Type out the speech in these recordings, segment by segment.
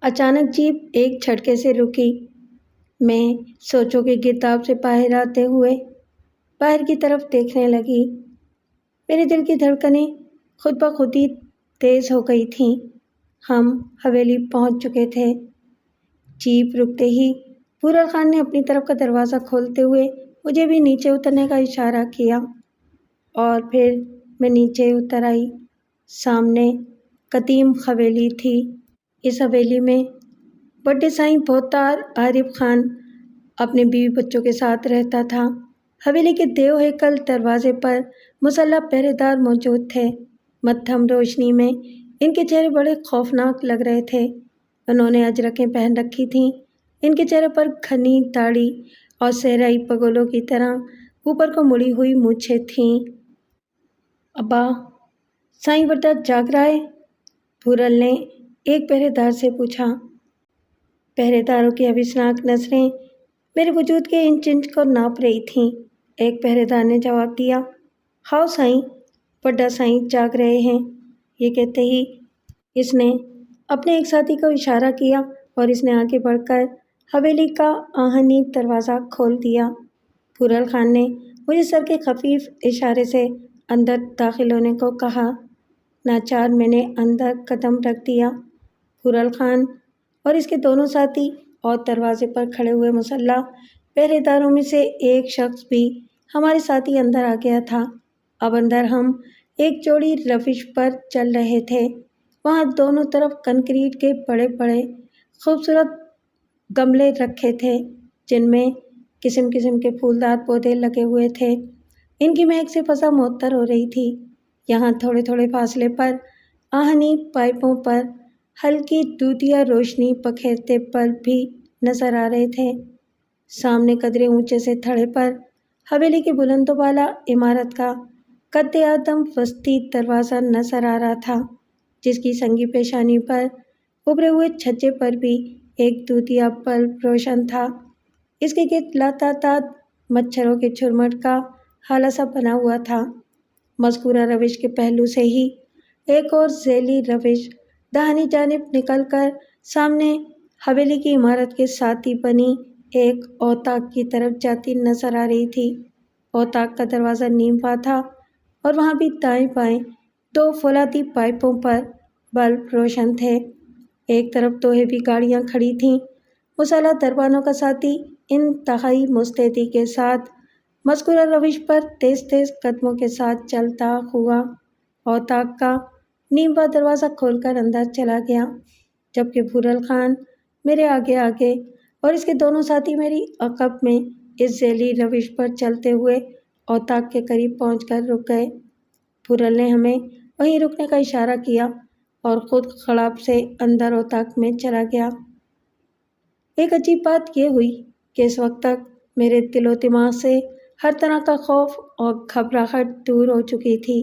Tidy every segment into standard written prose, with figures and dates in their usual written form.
اچانک جیپ ایک جھٹکے سے رکی۔ میں سوچوں کی گرداب سے باہر آتے ہوئے باہر کی طرف دیکھنے لگی۔ میرے دل کی دھڑکنیں خود بخود ہی تیز ہو گئی تھیں۔ ہم حویلی پہنچ چکے تھے۔ جیپ رکتے ہی پورا خان نے اپنی طرف کا دروازہ کھولتے ہوئے مجھے بھی نیچے اترنے کا اشارہ کیا اور پھر میں نیچے اتر آئی۔ سامنے قدیم حویلی تھی۔ اس حویلی میں بڑے سائیں بہتار عارف خان اپنے بیوی بچوں کے ساتھ رہتا تھا۔ حویلی کے دیو ہیکل دروازے پر مسلح پہرے دار موجود تھے۔ مدھم روشنی میں ان کے چہرے بڑے خوفناک لگ رہے تھے۔ انہوں نے اجرکیں پہن رکھی تھیں۔ ان کے چہرے پر گھنی داڑھی اور صحرائی پگولوں کی طرح اوپر کو مڑی ہوئی مونچھیں تھیں۔ ابا، سائیں بٹا جاگ رہا ہے؟ پھورل نے ایک پہرے دار سے پوچھا۔ پہرے داروں کی حوثناک نظریں میرے وجود کے انچ انچ کو ناپ رہی تھیں۔ ایک پہرے دار نے جواب دیا، ہاؤ سائیں، بڑا سائیں جاگ رہے ہیں۔ یہ کہتے ہی اس نے اپنے ایک ساتھی کو اشارہ کیا اور اس نے آگے بڑھ کر حویلی کا آہنی دروازہ کھول دیا۔ پھورل خان نے مجھے سر کے خفیف اشارے سے اندر داخل ہونے کو کہا۔ ناچار میں نے اندر قدم رکھ دیا۔ پھورل خان اور اس کے دونوں ساتھی اور دروازے پر کھڑے ہوئے مسلح پہرے داروں میں سے ایک شخص بھی ہمارے ساتھ ہی اندر آ گیا تھا۔ اب اندر ہم ایک چوڑی روش پر چل رہے تھے۔ وہاں دونوں طرف کنکریٹ کے بڑے بڑے خوبصورت گملے رکھے تھے جن میں قسم قسم کے پھولدار پودے لگے ہوئے تھے۔ ان کی مہک سے فضا معطر ہو رہی تھی۔ یہاں تھوڑے تھوڑے فاصلے پر آہنی پائپوں پر ہلکی دودھیا روشنی بکھیرتے بلب بھی نظر آ رہے تھے۔ سامنے قدرے اونچے سے تھڑے پر حویلی کی بلند و بالا عمارت کا قد آدم وسطی دروازہ نظر آ رہا تھا، جس کی سنگی پیشانی پر ابھرے ہوئے چھجے پر بھی ایک دودھیا بلب روشن تھا۔ اس کے گرد لاتعداد مچھروں کے جھرمٹ کا ہالہ سا بنا ہوا تھا۔ مذکورہ روش کے پہلو سے ہی ایک اور ذیلی روش داہنی جانب نکل کر سامنے حویلی کی عمارت کے ساتھ ہی بنی ایک اوطاق کی طرف جاتی نظر آ رہی تھی۔ اوطاق کا دروازہ نیم وا تھا اور وہاں بھی دائیں بائیں دو فولادی پائپوں پر بلب روشن تھے۔ ایک طرف دو ہیوی گاڑیاں کھڑی تھیں۔ مسلح دربانوں کا ساتھی انتہائی مستعدی کے ساتھ مذکورہ روش پر تیز تیز قدموں کے ساتھ چلتا ہوا اوطاق کا نیم وا دروازہ کھول کر اندر چلا گیا، جبکہ پھورل خان میرے آگے آگے اور اس کے دونوں ساتھی میری عقب میں اس ذیلی روش پر چلتے ہوئے اوطاق کے قریب پہنچ کر رک گئے۔ پھورل نے ہمیں وہیں رکنے کا اشارہ کیا اور خود خڑاب سے اندر اوطاق میں چلا گیا۔ ایک عجیب بات یہ ہوئی کہ اس وقت تک میرے دل و دماغ سے ہر طرح کا خوف اور گھبراہٹ دور ہو چکی تھی۔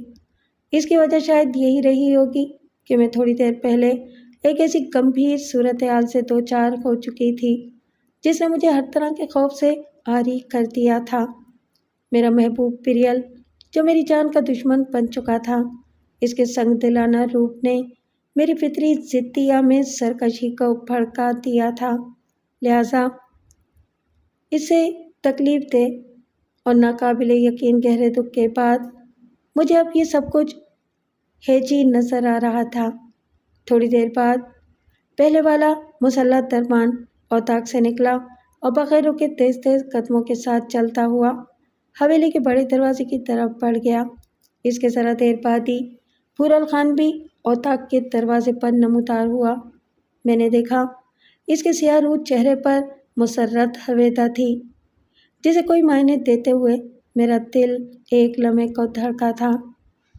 اس کی وجہ شاید یہی رہی ہوگی کہ میں تھوڑی دیر پہلے ایک ایسی گمبھیر صورتحال سے دوچار ہو چکی تھی جس نے مجھے ہر طرح کے خوف سے عاری کر دیا تھا۔ میرا محبوب پریل جو میری جان کا دشمن بن چکا تھا، اس کے سنگ دلانہ روپ نے میری فطری ضدیہ میں سرکشی کو بھڑکا دیا تھا، لہٰذا اس سے تکلیف دہ اور ناقابل یقین گہرے دکھ کے بعد مجھے اب یہ سب کچھ ہیجی نظر آ رہا تھا۔ تھوڑی دیر بعد پہلے والا مسلح دربان اوطاق سے نکلا اور بغیر رکے تیز تیز قدموں کے ساتھ چلتا ہوا حویلی کے بڑے دروازے کی طرف بڑھ گیا۔ اس کے ذرا دیر بعد ہی پھورل خان بھی اوطاق کے دروازے پر نمودار ہوا۔ میں نے دیکھا اس کے سیاہ روح چہرے پر مسرت ہویدا تھی جسے کوئی معنی دیتے ہوئے میرا دل ایک لمحے کو دھڑکا تھا۔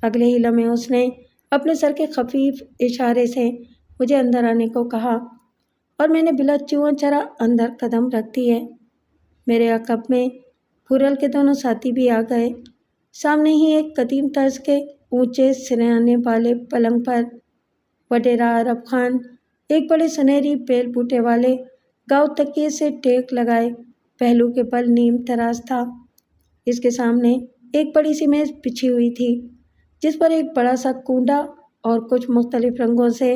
اگلے ہی لمحے اس نے اپنے سر کے خفیف اشارے سے مجھے اندر آنے کو کہا اور میں نے بلا چوں چرا اندر قدم رکھ دیے۔ میرے عقب میں پھورل کے دونوں ساتھی بھی آ گئے۔ سامنے ہی ایک قدیم طرز کے اونچے سریانے والے پلنگ پر وڈیرا عرب خان ایک بڑے سنہری بیل بوٹے والے گاؤ تکیے سے ٹیک لگائے پہلو کے بل نیم تراز تھا۔ اس کے سامنے ایک بڑی سی میز بچھی ہوئی تھی جس پر ایک بڑا سا کونڈا اور کچھ مختلف رنگوں سے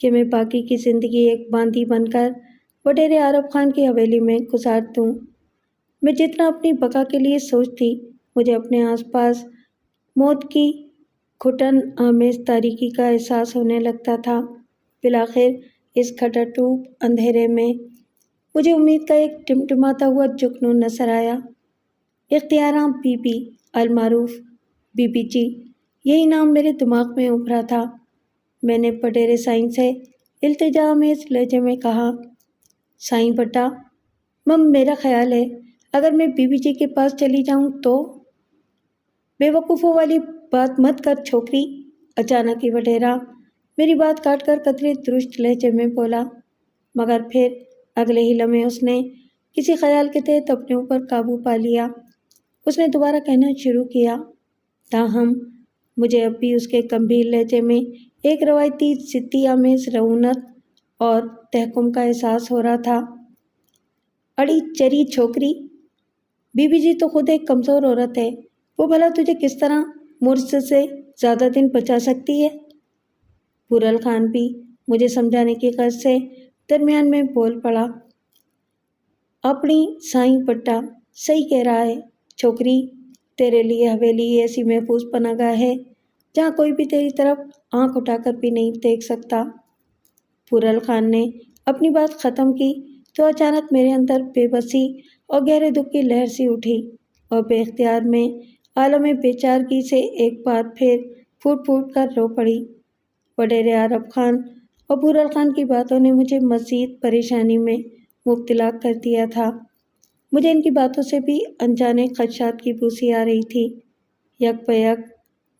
کہ میں باقی کی زندگی ایک باندی بن کر وڈیرے عارف خان کی حویلی میں گزار دوں۔ میں جتنا اپنی بقا کے لیے سوچتی، مجھے اپنے آس پاس موت کی گھٹن آمیز تاریکی کا احساس ہونے لگتا تھا۔ بالآخر اس کھٹاٹوپ اندھیرے میں مجھے امید کا ایک ٹمٹماتا ہوا جگنون نظر آیا۔ اختیاراں بی بی، المعروف بی بی جی، یہی نام میرے دماغ میں ابھرا تھا۔ میں نے وڈیرے سائیں سے التجا آمیز لہجے میں کہا، سائیں بٹا، میرا خیال ہے اگر میں بی بی جی کے پاس چلی جاؤں تو؟ بے وقوفوں والی بات مت کر چھوکری، اچانک ہی وڈیرا میری بات کاٹ کر قدرے درست لہجے میں بولا، مگر پھر اگلے ہی لمحے اس نے کسی خیال کے تحت اپنے اوپر قابو پا لیا۔ اس نے دوبارہ کہنا شروع کیا، تاہم مجھے اب بھی اس کے گمبھیر لہجے میں ایک روایتی ضدی آمیز رعونت اور تحکم کا احساس ہو رہا تھا۔ اڑی چری چھوکری، بی بی جی تو خود ایک کمزور عورت ہے، وہ بھلا تجھے کس طرح مرض سے زیادہ دن بچا سکتی ہے؟ پورل خان بھی مجھے سمجھانے کی غرض سے درمیان میں بول پڑا، اپنی سائیں بٹا صحیح کہہ رہا ہے چھوکری، تیرے لیے حویلی ایسی محفوظ پناہ گاہ ہے جہاں کوئی بھی تیری طرف آنکھ اٹھا کر بھی نہیں دیکھ سکتا۔ پورل خان نے اپنی بات ختم کی تو اچانک میرے اندر بے بسی اور گہرے دکھ کی لہر سی اٹھی اور بے اختیار میں عالم بیچارگی سے ایک بار پھر پھوٹ پھوٹ کر رو پڑی۔ وڈیرے عارف خان اور پورل خان کی باتوں نے مجھے مزید پریشانی میں مبتلا کر دیا تھا۔ مجھے ان کی باتوں سے بھی انجانے خدشات کی بوسی آ رہی تھی۔ یک بہ یک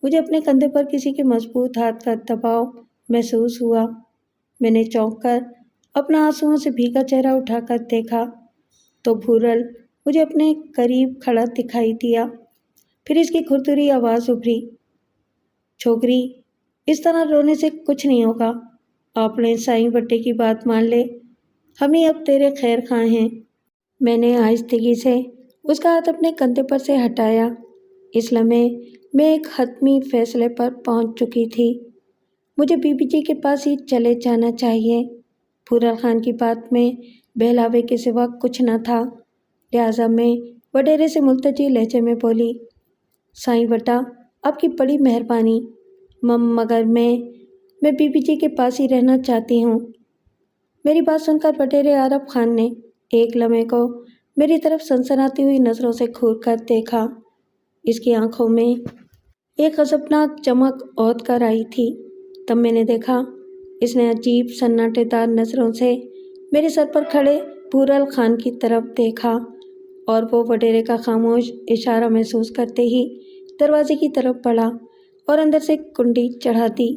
مجھے اپنے کندھے پر کسی کے مضبوط ہاتھ کا دباؤ محسوس ہوا۔ میں نے چونک کر اپنا آنسوؤں سے بھیگا چہرہ اٹھا کر دیکھا تو پورل مجھے اپنے قریب کھڑا دکھائی دیا۔ پھر اس کی کھرکھری آواز ابھری، چھوکری، اس طرح رونے سے کچھ نہیں ہوگا، اپنے سائیں بٹے کی بات مان لے، ہم ہی اب تیرے خیر خواہ ہیں۔ میں نے آہستگی سے اس کا ہاتھ اپنے کندھے پر سے ہٹایا۔ اس لمحے میں ایک حتمی فیصلے پر پہنچ چکی تھی، مجھے بی بی جی کے پاس ہی چلے جانا چاہیے۔ پورل خان کی بات میں بہلاوے کے سوا کچھ نہ تھا، لہٰذا میں وڈیرے سے ملتجی لہجے میں بولی، سائیں بٹا، آپ کی بڑی مہربانی، مگر میں بی بی جی کے پاس ہی رہنا چاہتی ہوں۔ میری بات سن کر وڈیرے عارف خان نے ایک لمحے کو میری طرف سنسناتی ہوئی نظروں سے گھور کر دیکھا۔ اس کی آنکھوں میں ایک غضبناک چمک عود کر آئی تھی۔ تب میں نے دیکھا اس نے عجیب سناٹے دار نظروں سے میرے سر پر کھڑے پورل خان کی طرف دیکھا اور وہ وڈیرے کا خاموش اشارہ محسوس کرتے ہی دروازے کی طرف بڑھا اور اندر سے کنڈی چڑھا دی۔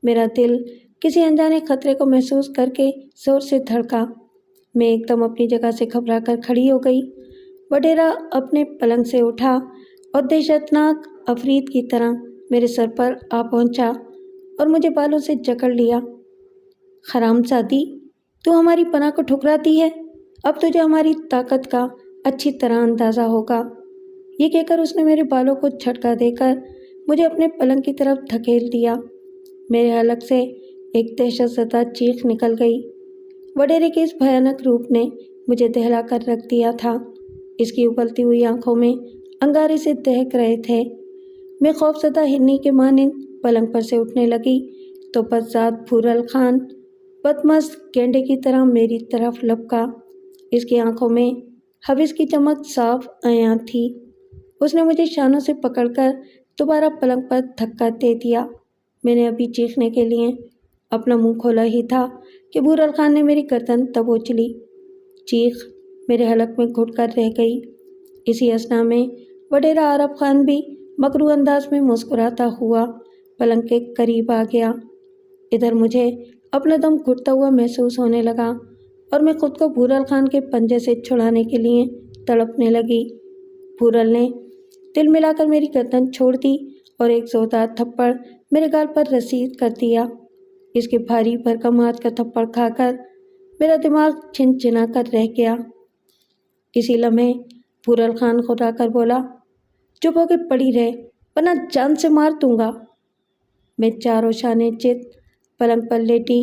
میرا دل کسی انجانے خطرے کو محسوس کر کے زور سے دھڑکا۔ میں ایک دم اپنی جگہ سے گھبرا کر کھڑی ہو گئی۔ وڈیرا اپنے پلنگ سے اٹھا اور دہشتناک عفریت کی طرح میرے سر پر آ پہنچا اور مجھے بالوں سے جکڑ لیا۔ حرامزادی، تو ہماری پناہ کو ٹھکراتی ہے، اب تجھے ہماری طاقت کا اچھی طرح اندازہ ہوگا۔ یہ کہہ کر اس نے میرے بالوں کو جھٹکا دے کر مجھے اپنے پلنگ کی طرف دھکیل دیا۔ میرے حلق سے ایک دہشت زدہ چیخ نکل گئی۔ وڈیرے کے اس بھیانک روپ نے مجھے دہلا کر رکھ دیا تھا۔ اس کی ابلتی ہوئی آنکھوں میں انگارے سے دہک رہے تھے۔ میں خوفزدہ ہرنی کے مانند پلنگ پر سے اٹھنے لگی تو بدذات پورل خان بدمست گینڈے کی طرح میری طرف لپکا۔ اس کی آنکھوں میں حوث کی چمک صاف عیاں تھی۔ اس نے مجھے شانوں سے پکڑ کر دوبارہ پلنگ پر دھکا دے دیا۔ میں نے ابھی چیخنے کے لیے اپنا منہ کھولا ہی تھا کہ پورل خان نے میری گردن دبوچ لی۔ چیخ میرے حلق میں گھٹ کر رہ گئی۔ اسی اثنا میں وڈیرا عارف خان بھی مکروہ انداز میں مسکراتا ہوا پلنگ کے قریب آ گیا۔ ادھر مجھے اپنا دم گھٹتا ہوا محسوس ہونے لگا اور میں خود کو پورل خان کے پنجے سے چھڑانے کے لیے تڑپنے لگی۔ پورل نے دل ملا کر میری گردن چھوڑ دی اور ایک زوردار تھپڑ میرے گال پر رسید کر دیا۔ اس کے بھاری بھرکم ہاتھ کا تھپڑ کھا کر میرا دماغ چھن چھنا کر رہ گیا۔ اسی لمحے پورل خان خدا کر بولا، چپ ہو کے پڑی رہ ورنہ جان سے مار دوں گا۔ میں چاروں شانے چت پلنگ پر لیٹی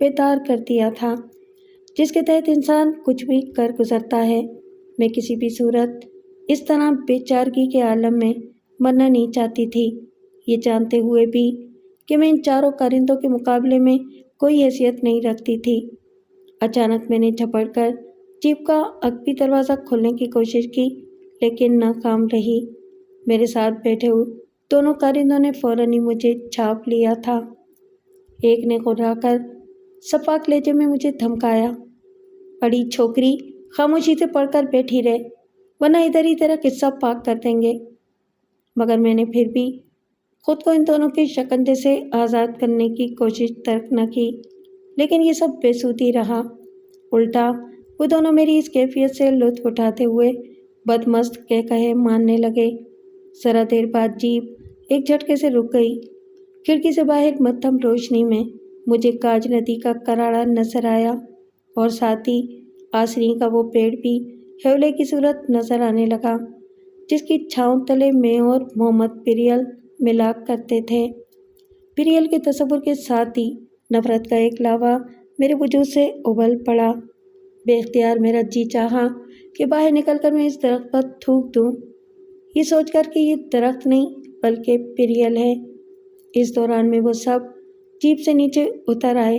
بیدار کر دیا تھا، جس کے تحت انسان کچھ بھی کر گزرتا ہے۔ میں کسی بھی صورت اس طرح بے چارگی کے عالم میں مرنا نہیں چاہتی تھی، یہ جانتے ہوئے بھی کہ میں ان چاروں کارندوں کے مقابلے میں کوئی حیثیت نہیں رکھتی تھی۔ اچانک میں نے جھپٹ کر جیپ کا عقبی دروازہ کھولنے کی کوشش کی، لیکن ناکام رہی۔ میرے ساتھ بیٹھے ہوئے دونوں کارندوں نے فوراً ہی مجھے چھاپ لیا تھا۔ ایک نے گھبرا کر سفاک لہجے میں مجھے دھمکایا، "اڑی چھوکری، خاموشی سے پڑھ کر بیٹھی رہے، ورنہ ادھر ہی تیرا قصہ پاک کر دیں گے۔" مگر میں نے پھر بھی خود کو ان دونوں کے شکنجے سے آزاد کرنے کی کوشش ترک نہ کی، لیکن یہ سب بے سودی رہا۔ الٹا وہ دونوں میری اس کیفیت سے لطف اٹھاتے ہوئے بدمست کہے ماننے لگے۔ ذرا دیر بعد جیپ ایک جھٹکے سے رک گئی۔ کھڑکی سے باہر مدھم روشنی میں مجھے کاج ندی کا کراڑا نظر آیا، اور ساتھ ہی آسری کا وہ پیڑ بھی حولے کی صورت نظر آنے لگا، جس کی چھاؤں تلے میں اور محمد پریل ملا کرتے تھے۔ پریل کے تصور کے ساتھ ہی نفرت کا ایک لاوا میرے وجود سے ابل پڑا۔ بے اختیار میرا جی چاہا کہ باہر نکل کر میں اس درخت پر تھوک دوں، یہ سوچ کر کہ یہ درخت نہیں بلکہ پریل ہے۔ اس دوران میں وہ سب جیپ سے نیچے اتر آئے۔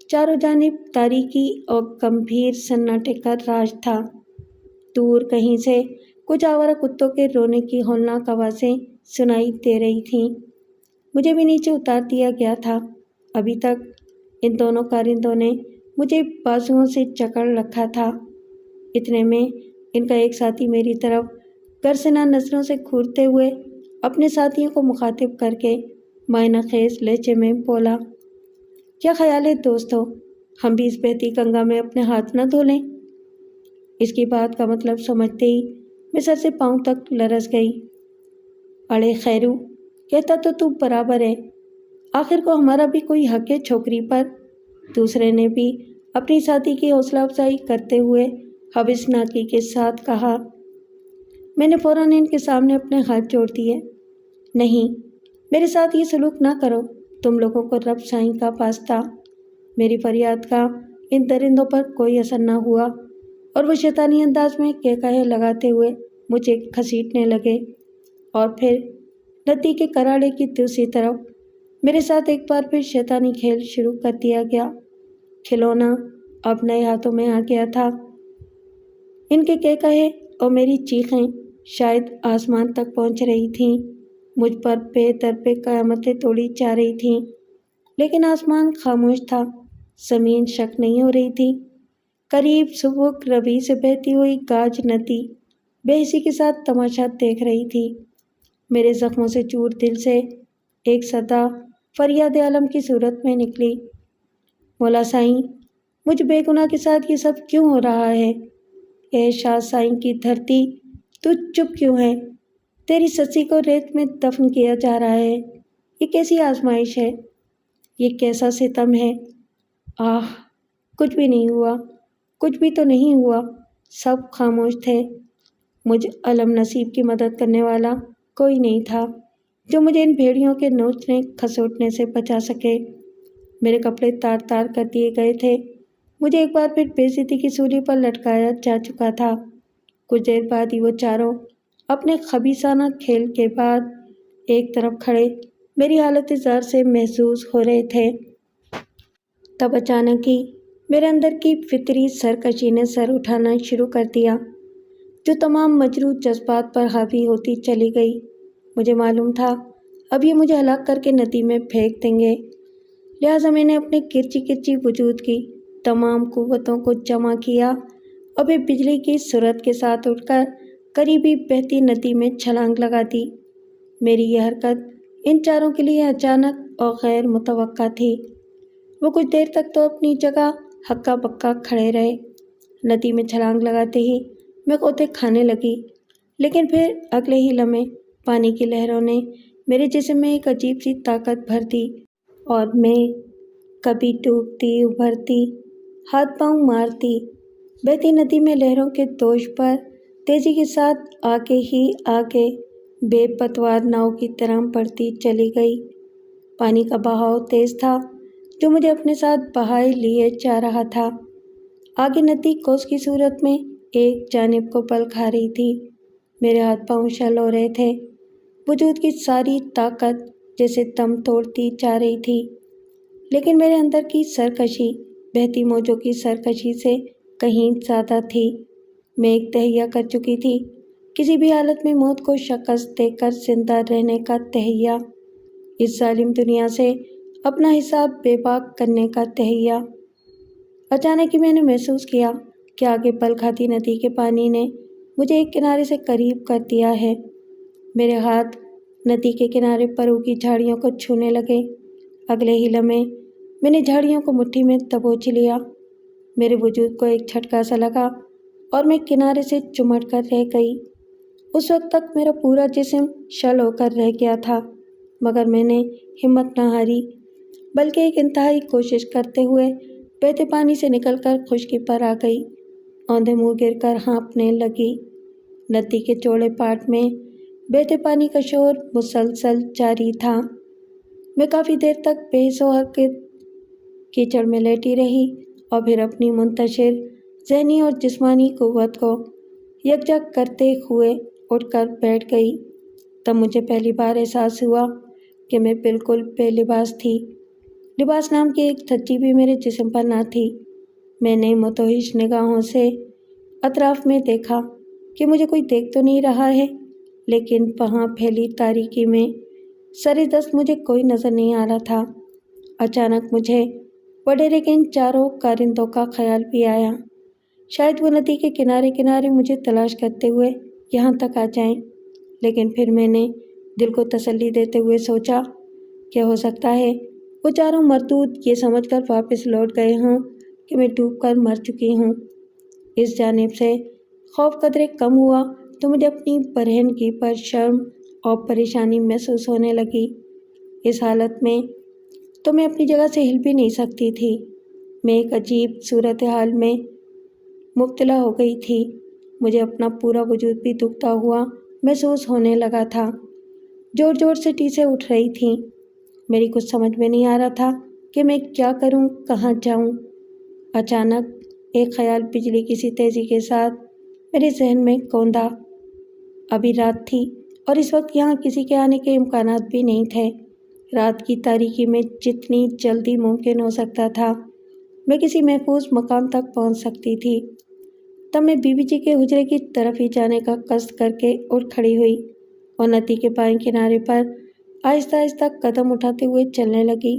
چاروں جانب تاریکی اور گمبھیر سناٹے کا راج تھا۔ دور کہیں سے کچھ آوارہ کتوں کے رونے کی ہولناک آوازیں سنائی دے رہی تھیں۔ مجھے بھی نیچے اتار دیا گیا تھا۔ ابھی تک ان دونوں کارندوں نے مجھے بازوؤں سے جکڑ رکھا تھا۔ اتنے میں ان کا ایک ساتھی میری طرف گرسنہ نظروں سے گھورتے ہوئے اپنے ساتھیوں کو مخاطب کر کے معنی خیز لہجے میں بولا، "کیا خیال ہے دوستو، ہم بھی اس بہتی گنگا میں اپنے ہاتھ نہ دھو لیں؟" اس کی بات کا مطلب سمجھتے ہی میں سر سے پاؤں تک لرز گئی۔ "اڑے خیرو، کہتا تو برابر ہے، آخر کو ہمارا بھی کوئی حق ہے چھوکری پر." دوسرے نے بھی اپنی ساتھی کی حوصلہ افزائی کرتے ہوئے حوثناکی کے ساتھ کہا۔ میں نے فوراً ان کے سامنے اپنے ہاتھ جوڑ دیے۔ "نہیں، میرے ساتھ یہ سلوک نہ کرو، تم لوگوں کو رب سائیں کا واسطہ۔ میری فریاد کا ان درندوں پر کوئی اثر نہ ہوا، اور وہ شیطانی انداز میں کہے لگاتے ہوئے مجھے گھسیٹنے لگے، اور پھر ندی کے کراڑے کی دوسری طرف میرے ساتھ ایک بار پھر شیطانی کھیل شروع کر دیا گیا۔ کھلونا اب نئے ہاتھوں میں آ گیا تھا۔ ان کے کہے اور میری چیخیں شاید آسمان تک پہنچ رہی تھیں، مجھ پر پے در پہ قیامتیں توڑی جا رہی تھیں، لیکن آسمان خاموش تھا، زمین شک نہیں ہو رہی تھی۔ قریب سبک روی سے بہتی ہوئی گاج ندی بے حسی کے ساتھ تماشا دیکھ رہی تھی۔ میرے زخموں سے چور دل سے ایک صدا فریاد عالم کی صورت میں نکلی، "مولا سائیں، مجھ بے گناہ کے ساتھ یہ سب کیوں ہو رہا ہے؟ اے شاہ سائیں کی دھرتی، تو چپ کیوں ہے؟ تیری سچی کو ریت میں دفن کیا جا رہا ہے، یہ کیسی آزمائش ہے؟ یہ کیسا ستم ہے؟ آہ، کچھ بھی نہیں ہوا، کچھ بھی تو نہیں ہوا۔" سب خاموش تھے۔ مجھ علم نصیب کی مدد کرنے والا کوئی نہیں تھا جو مجھے ان بھیڑیوں کے نوچنے کھسوٹنے سے بچا سکے۔ میرے کپڑے تار تار کر دیے گئے تھے، مجھے ایک بار پھر بے عزتی کی سولی پر لٹکایا جا چکا تھا۔ کچھ دیر بعد ہی وہ چاروں اپنے خبیثانہ کھیل کے بعد ایک طرف کھڑے میری حالت زار سے محظوظ ہو رہے تھے۔ تب اچانک ہی میرے اندر کی فطری سرکشی نے سر اٹھانا شروع کر دیا، جو تمام مجروح جذبات پر حاوی ہوتی چلی گئی۔ مجھے معلوم تھا اب یہ مجھے ہلاک کر کے ندی میں پھینک دیں گے، لہٰذا میں نے اپنے کرچی کرچی وجود کی تمام قوتوں کو جمع کیا اور بے بجلی کی سرعت کے ساتھ اٹھ کر قریبی بہتی ندی میں چھلانگ لگا دی۔ میری یہ حرکت ان چاروں کے لیے اچانک اور غیر متوقع تھی۔ وہ کچھ دیر تک تو اپنی جگہ ہکا بکا کھڑے رہے۔ ندی میں چھلانگ لگاتے ہی میں غوطے کھانے لگی، لیکن پھر اگلے ہی لمحے پانی کی لہروں نے میرے جسم میں ایک عجیب سی طاقت بھر دی، اور میں کبھی ڈوبتی ابھرتی ہاتھ پاؤں مارتی بہتی ندی میں لہروں کے دوش پر تیزی کے ساتھ آگے ہی آگے بے پتوار ناؤ کی طرح بڑھتی چلی گئی۔ پانی کا بہاؤ تیز تھا، جو مجھے اپنے ساتھ بہائے لیے جا رہا تھا۔ آگے ندی کوس کی صورت میں ایک جانب کو پل کھا رہی تھی۔ میرے ہاتھ پاؤں اچھل ہو رہے تھے۔ وجود کی ساری طاقت جیسے دم توڑتی جا رہی تھی، لیکن میرے اندر کی سرکشی بہتی موجوں کی سرکشی سے کہیں زیادہ تھی۔ میں ایک تہیہ کر چکی تھی، کسی بھی حالت میں موت کو شکست دے کر زندہ رہنے کا تہیہ، اس ظالم دنیا سے اپنا حساب بے باک کرنے کا تہیہ۔ اچانک ہی میں نے محسوس کیا کہ آگے پل کھاتی ندی کے پانی نے مجھے ایک کنارے سے قریب کر دیا ہے۔ میرے ہاتھ ندی کے کنارے پر اگی جھاڑیوں کو چھونے لگے۔ اگلے ہی لمحے میں نے جھاڑیوں کو مٹھی میں دبوچ لیا۔ میرے وجود کو ایک جھٹکا سا لگا اور میں کنارے سے چمٹ کر رہ گئی۔ اس وقت تک میرا پورا جسم شل ہو کر رہ گیا تھا، مگر میں نے ہمت نہ ہاری، بلکہ ایک انتہائی کوشش کرتے ہوئے بہتے پانی سے نکل کر خشکی پر آ گئی۔ اوندھے منہ گر کر ہانپنے لگی۔ ندی کے چوڑے پاٹ میں بہتے پانی کا شور مسلسل جاری تھا۔ میں کافی دیر تک بے حس و حرکت کیچڑ میں لیٹی رہی اور پھر اپنی منتشر ذہنی اور جسمانی قوت کو یکجا کرتے ہوئے اٹھ کر بیٹھ گئی۔ تب مجھے پہلی بار احساس ہوا کہ میں بالکل بے لباس تھی۔ لباس نام کی ایک دھجی بھی میرے جسم پر نہ تھی۔ میں نے متوحش نگاہوں سے اطراف میں دیکھا کہ مجھے کوئی دیکھ تو نہیں رہا ہے، لیکن وہاں پھیلی تاریکی میں سر دست مجھے کوئی نظر نہیں آ رہا تھا۔ اچانک مجھے وڈیرے کے ان چاروں کارندوں کا خیال بھی آیا۔ شاید وہ ندی کے کنارے کنارے مجھے تلاش کرتے ہوئے یہاں تک آ جائیں، لیکن پھر میں نے دل کو تسلی دیتے ہوئے سوچا کہ ہو سکتا ہے وہ چاروں مردود یہ سمجھ کر واپس لوٹ گئے ہوں کہ میں ڈوب کر مر چکی ہوں۔ اس جانب سے خوف قدرے کم ہوا تو مجھے اپنی برہنگی پر شرم اور پریشانی محسوس ہونے لگی۔ اس حالت میں تو میں اپنی جگہ سے ہل بھی نہیں سکتی تھی۔ میں ایک عجیب صورتحال میں مبتلا ہو گئی تھی۔ مجھے اپنا پورا وجود بھی دکھتا ہوا محسوس ہونے لگا تھا۔ زور زور سے ٹیسیں اٹھ رہی تھیں۔ میری کچھ سمجھ میں نہیں آ رہا تھا کہ میں کیا کروں، کہاں جاؤں۔ اچانک ایک خیال بجلی کی سی تیزی کے ساتھ میرے ذہن میں کوندا۔ ابھی رات تھی اور اس وقت یہاں کسی کے آنے کے امکانات بھی نہیں تھے۔ رات کی تاریکی میں جتنی جلدی ممکن ہو سکتا تھا میں کسی محفوظ مقام تک پہنچ سکتی تھی۔ تب میں بی بی جی کے حجرے کی طرف ہی جانے کا قصد کر کے اٹھ کھڑی ہوئی اور ندی کے بائیں کنارے پر آہستہ آہستہ قدم اٹھاتے ہوئے چلنے لگی۔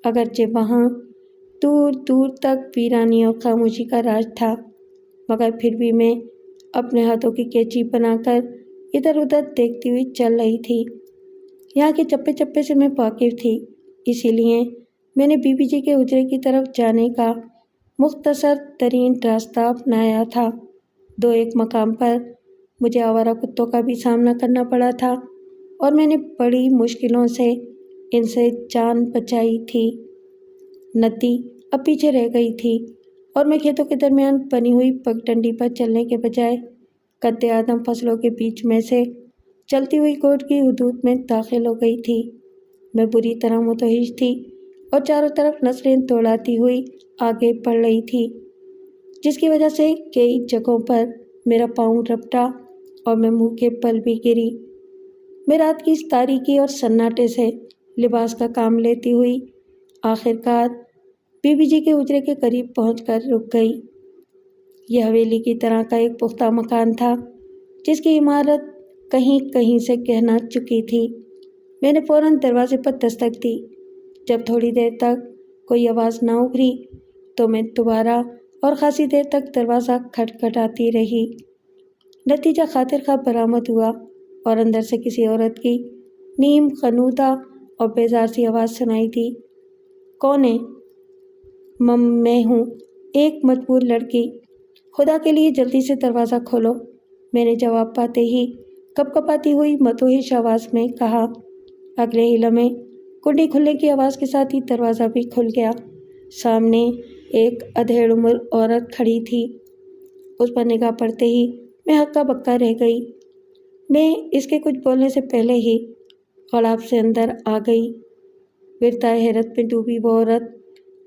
اگرچہ وہاں دور دور تک ویرانی اور خاموشی کا راج تھا، مگر پھر بھی میں اپنے ہاتھوں کی کینچی بنا کر ادھر ادھر دیکھتی ہوئی چل رہی تھی۔ یہاں کے چپے چپے سے میں واقف تھی، اسی لیے میں نے بی بی جی کے حجرے کی طرف جانے کا مختصر ترین راستہ اپنایا تھا۔ دو ایک مقام پر مجھے آوارہ کتوں کا بھی سامنا کرنا پڑا تھا اور میں نے بڑی مشکلوں سے ان سے جان بچائی تھی۔ ندی اب پیچھے رہ گئی تھی اور میں کھیتوں کے درمیان بنی ہوئی پگڈنڈی پر چلنے کے بجائے قد آدم فصلوں کے بیچ میں سے چلتی ہوئی کوٹ کی حدود میں داخل ہو گئی تھی۔ میں بری طرح متوحش تھی اور چاروں طرف نظریں دوڑاتی ہوئی آگے بڑھ رہی تھی، جس کی وجہ سے کئی جگہوں پر میرا پاؤں رپٹا اور میں منہ کے بل بھی گری۔ میں رات کی اس تاریکی اور سناٹے سے لباس کا کام لیتی ہوئی آخرکار بی بی جی کے حجرے کے قریب پہنچ کر رک گئی۔ یہ حویلی کی طرح کا ایک پختہ مکان تھا، جس کی عمارت کہیں کہیں سے کہنا چکی تھی۔ میں نے فوراً دروازے پر دستک دی۔ جب تھوڑی دیر تک کوئی آواز نہ ابھری تو میں دوبارہ اور خاصی دیر تک دروازہ کھٹکھٹاتی رہی۔ نتیجہ خاطر خواہ برآمد ہوا اور اندر سے کسی عورت کی نیم غنودہ اور بیزار سی آواز سنائی دی۔ کون ہے؟ میں ہوں، ایک مجبور لڑکی، خدا کے لیے جلدی سے دروازہ کھولو، میں نے جواب پاتے ہی کپ کپاتی ہوئی متوحش آواز میں کہا۔ اگلے ہی لمحے کنڈی کھلنے کی آواز کے ساتھ ہی دروازہ بھی کھل گیا۔ سامنے ایک ادھیڑ عمر عورت کھڑی تھی۔ اس پر نگاہ پڑتے ہی میں ہکا بکا رہ گئی۔ میں اس کے کچھ بولنے سے پہلے ہی غلاب سے اندر آ گئی۔ ورطۂ حیرت میں ڈوبی وہ عورت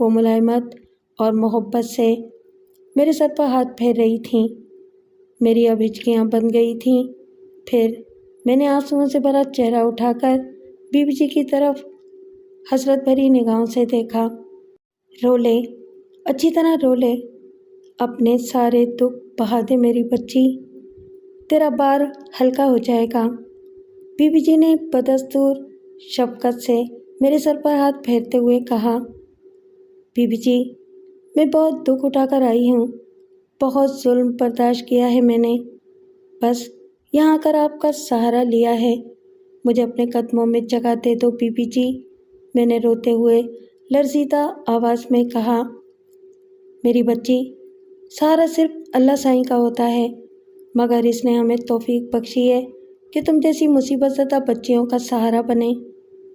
وہ ملائمت اور محبت سے میرے سر پر ہاتھ پھیر رہی تھیں۔ میری اب ہچکیاں بن گئی تھیں۔ پھر میں نے آنسوؤں سے بھرا چہرہ اٹھا کر بی بی جی کی طرف حسرت بھری نگاہوں سے دیکھا۔ رو لے، اچھی طرح رو لے، اپنے سارے دکھ بہا دے میری بچی، تیرا بار ہلکا ہو جائے گا۔ بی بی جی نے بدستور شفقت سے میرے سر پر ہاتھ پھیرتے ہوئے کہا، بی بی جی، میں بہت دکھ اٹھا کر آئی ہوں، بہت ظلم برداشت کیا ہے میں نے، بس یہاں کر آپ کا سہارا لیا ہے، مجھے اپنے قدموں میں جگہ دے دو بی بی جی، میں نے روتے ہوئے لرزیدہ آواز میں کہا۔ میری بچی، سہارا صرف اللہ سائیں کا ہوتا ہے، مگر اس نے ہمیں توفیق بخشی ہے کہ تم جیسی مصیبت زدہ بچیوں کا سہارا بنے۔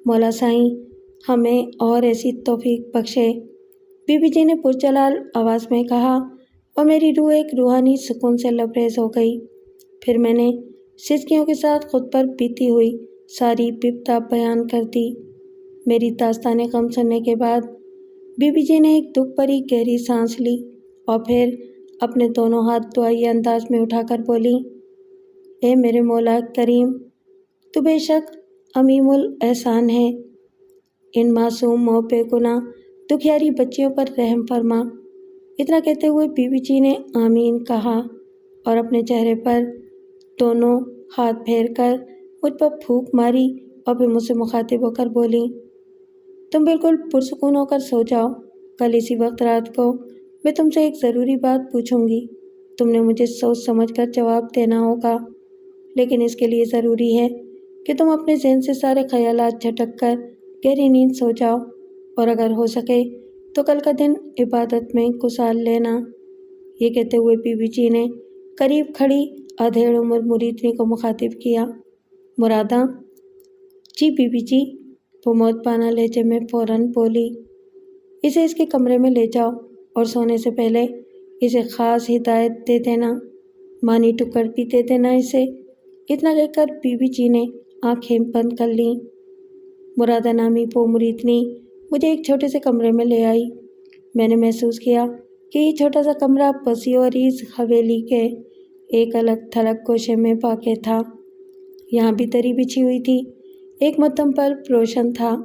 مولا سائیں ہمیں اور ایسی توفیق بخشے، بی بی جی نے پرجلال آواز میں کہا، اور میری روح ایک روحانی سکون سے لبریز ہو گئی۔ پھر میں نے سسکیوں کے ساتھ خود پر بیتی ہوئی ساری بپتا بیان کر دی۔ میری داستان غم سننے کے بعد بی بی جی نے ایک دکھ بھری گہری سانس لی اور پھر اپنے دونوں ہاتھ دعائیہ انداز میں اٹھا کر بولی، اے میرے مولا کریم، تو بے شک عمیم الاحسان ہے، ان معصوم و بے گناہ دکھیاری بچیوں پر رحم فرما۔ اتنا کہتے ہوئے بی بی جی نے آمین کہا اور اپنے چہرے پر دونوں ہاتھ پھیر کر مجھ پر پھونک ماری اور پھر مجھ سے مخاطب ہو کر بولی، تم بالکل پرسکون ہو کر سو جاؤ، کل اسی وقت رات کو میں تم سے ایک ضروری بات پوچھوں گی، تم نے مجھے سوچ سمجھ کر جواب دینا ہوگا، لیکن اس کے لیے ضروری ہے کہ تم اپنے ذہن سے سارے خیالات جھٹک کر گہری نیند سو جاؤ، اور اگر ہو سکے تو کل کا دن عبادت میں گزار لینا۔ یہ کہتے ہوئے بی بی جی نے قریب کھڑی ادھیڑ عمر مریدنی کو مخاطب کیا، مرادہ؟ جی بی بی جی، وہ موت پانا لہجے میں فوراً بولی، اسے اس کے کمرے میں لے جاؤ اور سونے سے پہلے اسے خاص ہدایت دے دینا، مانی ٹکڑ بھی دے دینا اسے۔ اتنا کہہ کر بی بی جی نے آنکھیں بند کر لیں۔ مرادہ نامی وہ مریدنی مجھے ایک چھوٹے سے کمرے میں لے آئی۔ میں نے محسوس کیا کہ یہ چھوٹا سا کمرہ وسیع و عریض حویلی کے ایک الگ تھلگ گوشے میں واقع تھا۔ یہاں بھی دری بچھی ہوئی تھی، ایک مدھم بلب روشن تھا،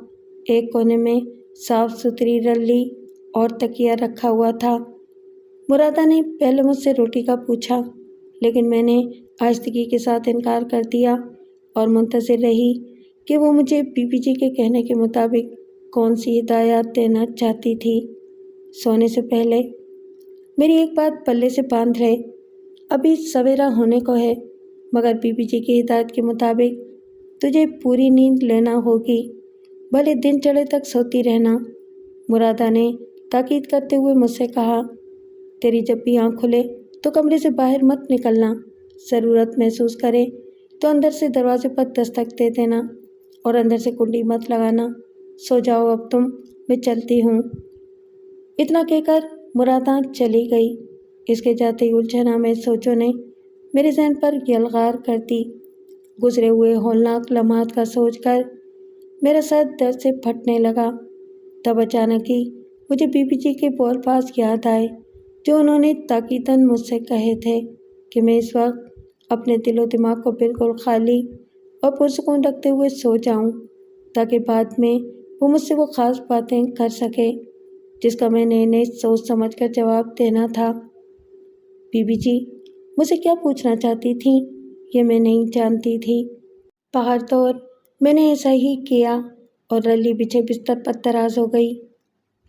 ایک کونے میں صاف ستھری رلی اور تکیہ رکھا ہوا تھا۔ مرادہ نے پہلے مجھ سے روٹی کا پوچھا، لیکن میں نے آہستگی کے ساتھ انکار کر دیا اور منتظر رہی کہ وہ مجھے بی بی جی کے کہنے کے مطابق کون سی ہدایات دینا چاہتی تھی۔ سونے سے پہلے میری ایک بات پلے سے باندھ رہے، ابھی سویرا ہونے کو ہے، مگر بی بی جی کی ہدایت کے مطابق تجھے پوری نیند لینا ہوگی، بھلے دن چڑھے تک سوتی رہنا۔ مرادہ نے تاکید کرتے ہوئے مجھ سے کہا، تیری جب بھی آنکھ کھلے تو کمرے سے باہر مت نکلنا، ضرورت محسوس کرے تو اندر سے دروازے پر دستک دے دینا اور اندر سے کنڈی مت لگانا۔ سو جاؤ اب تم، میں چلتی ہوں۔ اتنا کہہ کر مرادہ چلی گئی۔ اس کے جاتے ہی الجھنا میں سوچوں نے میرے ذہن پر یلغار کر دی۔ گزرے ہوئے ہولناک لمحات کا سوچ کر میرا سر درد سے پھٹنے لگا۔ تب اچانک ہی مجھے بی بی جی کے وہ الفاظ یاد آئے جو انہوں نے تاکیداً مجھ سے کہے تھے کہ میں اس وقت اپنے دل و دماغ کو بالکل خالی اور پرسکون رکھتے ہوئے سو جاؤں، تاکہ بعد میں وہ مجھ سے وہ خاص باتیں کر سکے جس کا میں نے انہیں سوچ سمجھ کر جواب دینا تھا۔ بی بی جی مجھ سے کیا پوچھنا چاہتی تھیں یہ میں نہیں جانتی تھی۔ باہر طور میں نے ایسا ہی کیا اور رلی بچھے بستر پر دراز ہو گئی،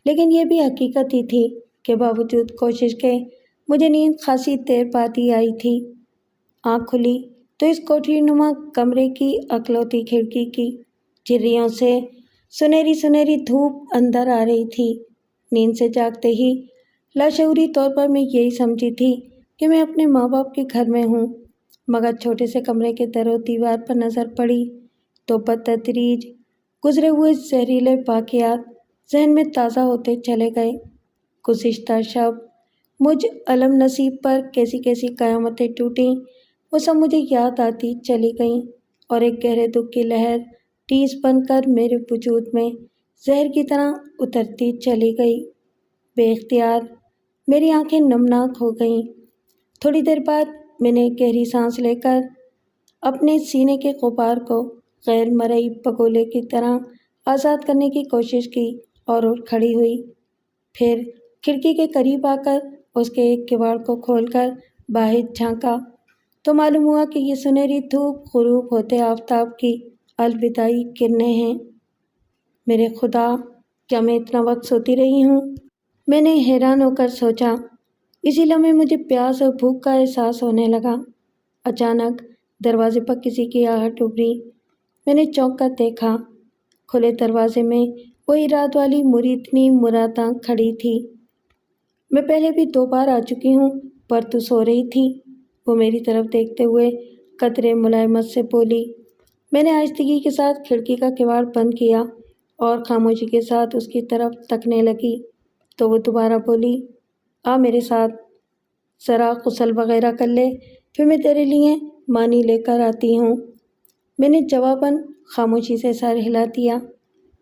لیکن یہ بھی حقیقت ہی تھی کہ باوجود کوشش کے مجھے نیند خاصی دیر بعد ہی آئی تھی۔ آنکھ کھلی تو اس کوٹھی نما کمرے کی اکلوتی کھڑکی کی جھریوں سے سنہری سنہری دھوپ اندر آ رہی تھی۔ نیند سے جاگتے ہی لاشعوری طور پر میں یہی سمجھی تھی کہ میں اپنے ماں باپ کے گھر میں ہوں، مگر چھوٹے سے کمرے کے در و دیوار پر نظر پڑی تو بتدریج گزرے ہوئے زہریلے واقعات ذہن میں تازہ ہوتے چلے گئے۔ گزشتہ شب مجھ علم نصیب پر کیسی کیسی قیامتیں ٹوٹیں، وہ سب مجھے یاد آتی چلی گئیں اور ایک گہرے دکھ کی لہر ٹیس بن کر میرے وجود میں زہر کی طرح اترتی چلی گئی۔ بے اختیار میری آنکھیں نمناک ہو گئیں۔ تھوڑی دیر بعد میں نے ایک گہری سانس لے کر اپنے سینے کے غبار کو غیر مرئی پگولے کی طرح آزاد کرنے کی کوشش کی اور اٹھ کھڑی ہوئی۔ پھر کھڑکی کے قریب آ کر اس کے ایک کواڑ کو کھول کر باہر جھانکا تو معلوم ہوا کہ یہ سنہری دھوپ غروب ہوتے آفتاب کی الوداعی کرنیں ہیں۔ میرے خدا، کیا میں اتنا وقت سوتی رہی ہوں؟ میں نے حیران ہو کر سوچا۔ اسی لمحے مجھے پیاس اور بھوک کا احساس ہونے لگا۔ اچانک دروازے پر کسی کی آہٹ ابھری۔ میں نے چونک کر دیکھا۔ کھلے دروازے میں وہی رات والی مریدنی مراداں کھڑی تھی۔ میں پہلے بھی 2 بار آ چکی ہوں، پر تو سو رہی تھی، وہ میری طرف دیکھتے ہوئے قدرے ملائمت سے بولی۔ میں نے آہستگی کے ساتھ کھڑکی کا کواڑ بند کیا اور خاموشی کے ساتھ اس کی طرف تکنے لگی تو وہ دوبارہ بولی، آ میرے ساتھ، ذرا غسل وغیرہ کر لے، پھر میں تیرے لیے مانی لے کر آتی ہوں۔ میں نے جواباً خاموشی سے سر ہلا دیا۔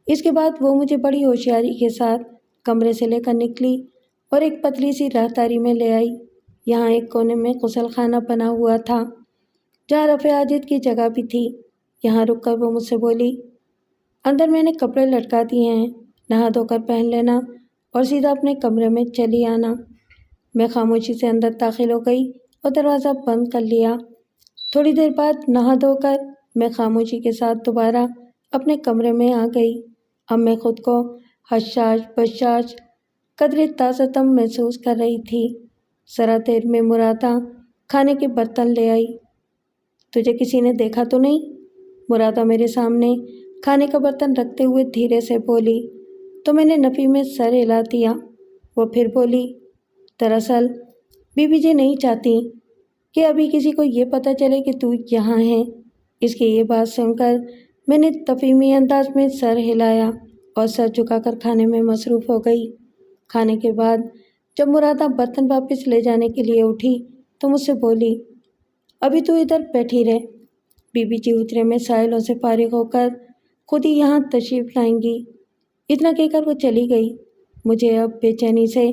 اس کے بعد وہ مجھے بڑی ہوشیاری کے ساتھ کمرے سے لے کر نکلی اور ایک پتلی سی راہداری میں لے آئی۔ یہاں ایک کونے میں غسل خانہ بنا ہوا تھا جہاں رفع حاجت کی جگہ بھی تھی۔ یہاں رک کر وہ مجھ سے بولی، اندر میں نے کپڑے لٹکا دیے ہیں، نہا دھو کر پہن لینا اور سیدھا اپنے کمرے میں چلی آنا۔ میں خاموشی سے اندر داخل ہو گئی اور دروازہ بند کر لیا۔ تھوڑی دیر بعد نہا دھو کر میں خاموشی کے ساتھ دوبارہ اپنے کمرے میں آ گئی۔ اب میں خود کو حشاش بشاش قدرے تازہ دم محسوس کر رہی تھی۔ ذرا دیر میں مرادہ کھانے کے برتن لے آئی۔ تجھے کسی نے دیکھا تو نہیں؟ مرادہ میرے سامنے کھانے کا برتن رکھتے ہوئے دھیرے سے بولی تو میں نے نفی میں سر ہلا دیا۔ وہ پھر بولی، دراصل بی بی جی نہیں چاہتی کہ ابھی کسی کو یہ پتہ چلے کہ تو یہاں ہے۔ اس کی یہ بات سن کر میں نے تفہیمی انداز میں سر ہلایا اور سر جھکا کر کھانے میں مصروف ہو گئی۔ کھانے کے بعد جب مرادہ برتن واپس لے جانے کے لیے اٹھی تو مجھ سے بولی، ابھی تو ادھر بیٹھی رہ، بی بی جی حجرے میں سائلوں سے فارغ ہو کر خود ہی یہاں تشریف لائیں گی۔ اتنا کہہ کر وہ چلی گئی۔ مجھے اب بے چینی سے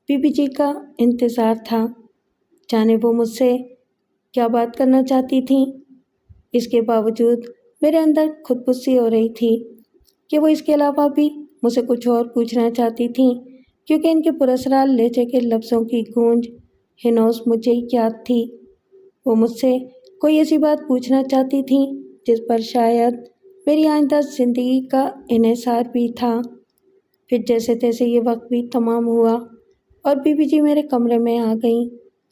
بی بی جی کا انتظار تھا، جانے وہ مجھ سے کیا بات کرنا چاہتی تھیں۔ اس کے باوجود میرے اندر خود پرسی ہو رہی تھی کہ وہ اس کے علاوہ بھی مجھ سے کچھ اور پوچھنا چاہتی تھیں، کیونکہ ان کے پراسرار لہجے کے لفظوں کی گونج ہنوز مجھے یاد تھی۔ وہ مجھ سے کوئی ایسی بات پوچھنا چاہتی تھیں جس پر شاید میری آئندہ زندگی کا انحصار بھی تھا۔ پھر جیسے تیسے یہ وقت بھی تمام ہوا اور بی بی جی میرے کمرے میں آ گئیں۔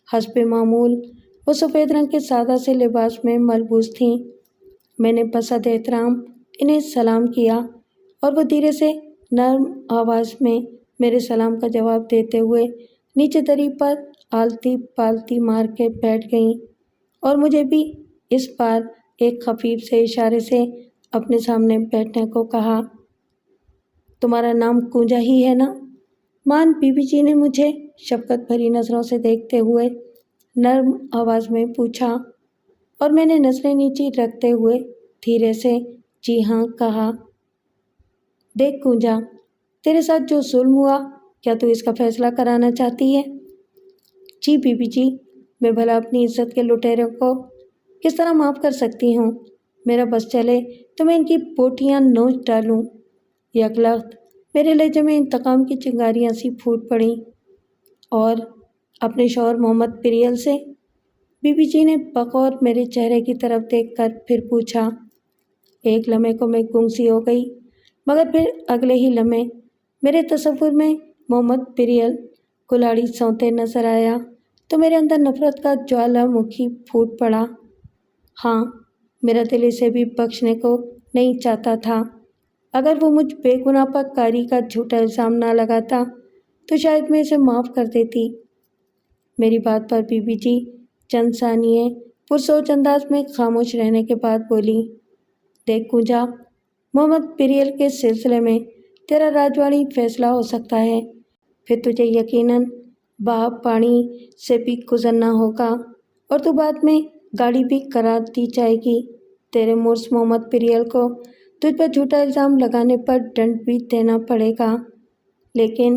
حسب معمول وہ سفید رنگ کے سادہ سے لباس میں ملبوس تھیں۔ میں نے بصد احترام انہیں سلام کیا اور وہ دھیرے سے نرم آواز میں میرے سلام کا جواب دیتے ہوئے نیچے دری پر آلتی پالتی مار کے بیٹھ گئیں اور مجھے بھی اس بار ایک خفیف سے اشارے سے اپنے سامنے بیٹھنے کو کہا۔ تمہارا نام کونجا ہی ہے نا؟ مان بی بی جی نے مجھے شفقت بھری نظروں سے دیکھتے ہوئے نرم آواز میں پوچھا اور میں نے نظریں نیچی رکھتے ہوئے دھیرے سے جی ہاں کہا۔ دیکھ کونجا، تیرے ساتھ جو ظلم ہوا، کیا تو اس کا فیصلہ کرانا چاہتی ہے؟ جی بی بی جی، میں بھلا اپنی عزت کے لٹیروں کو کس طرح معاف کر سکتی ہوں؟ میرا بس چلے تو میں ان کی بوٹیاں نوچ ڈالوں۔ یک لخت میرے لہجے میں انتقام کی چنگاریاں سی پھوٹ پڑیں۔ اور اپنے شوہر محمد پریل سے؟ بی بی جی نے بغور میرے چہرے کی طرف دیکھ کر پھر پوچھا۔ ایک لمحے کو میں گنگ سی ہو گئی، مگر پھر اگلے ہی لمحے میرے تصور میں محمد پریل کلاڑی سونتے نظر آیا تو میرے اندر نفرت کا جوالا مکھی پھوٹ پڑا۔ ہاں، میرا دل اسے بھی بخشنے کو نہیں چاہتا تھا۔ اگر وہ مجھ بے گناہ پر کاری کا جھوٹا الزام نہ لگاتا تو شاید میں اسے معاف کر دیتی۔ میری بات پر بی بی جی چند ثانیے پرسوچ انداز میں خاموش رہنے کے بعد بولی، دیکھ کونجا، محمد پریل کے سلسلے میں تیرا راجواڑی فیصلہ ہو سکتا ہے، پھر تجھے یقیناً بہا پانی سے بھی گزرنا ہوگا اور تو بعد میں گاڑی بھی قرار دی جائے گی۔ تیرے مرس محمد پریل کو تجھ پر جھوٹا الزام لگانے پر دنڈ بھی دینا پڑے گا، لیکن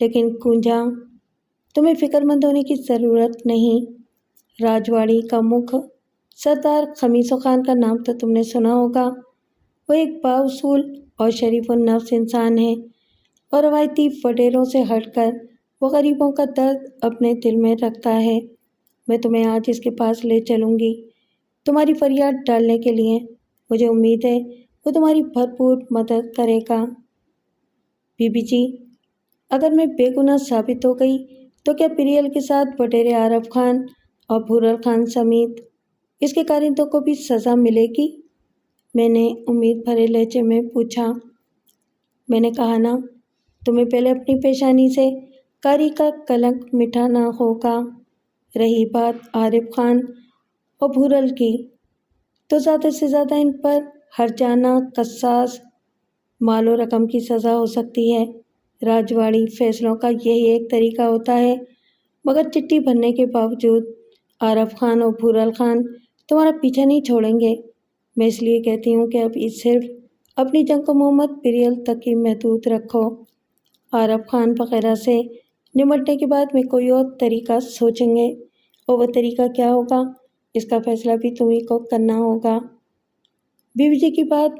لیکن کنجا، تمہیں فکر مند ہونے کی ضرورت نہیں۔ راجواڑی کا مکھ سردار خمیسو خان کا نام تو تم نے سنا ہوگا۔ وہ ایک بااصول اور شریف النفس انسان ہے اور روایتی وڈیروں سے ہٹ کر وہ غریبوں کا درد اپنے دل میں رکھتا ہے۔ میں تمہیں آج اس کے پاس لے چلوں گی تمہاری فریاد ڈالنے کے لیے۔ مجھے امید ہے وہ تمہاری بھرپور مدد کرے گا۔ بی بی جی، اگر میں بے گناہ ثابت ہو گئی تو کیا پریل کے ساتھ وڈیرے عارف خان اور بھورل خان سمیت اس کے کارندوں کو بھی سزا ملے گی؟ میں نے امید بھرے لہجے میں پوچھا۔ میں نے کہا نا، تمہیں پہلے اپنی پیشانی سے کاری کا کلنک مٹانا ہوگا۔ رہی بات عارف خان اور بھورل کی، تو زیادہ سے زیادہ ان پر ہرجانہ قصاص مال و رقم کی سزا ہو سکتی ہے۔ راجواڑی فیصلوں کا یہی ایک طریقہ ہوتا ہے، مگر چٹھی بھرنے کے باوجود عارف خان اور بھورل خان تمہارا پیچھا نہیں چھوڑیں گے۔ میں اس لیے کہتی ہوں کہ اب صرف اپنی جنگ کو محمد پریل تک ہی محدود رکھو۔ عارف خان وغیرہ سے نمٹنے کے بعد میں کوئی اور طریقہ سوچیں گے، اور وہ طریقہ کیا ہوگا اس کا فیصلہ بھی تمہیں کو کرنا ہوگا۔ بی بی جی کی بات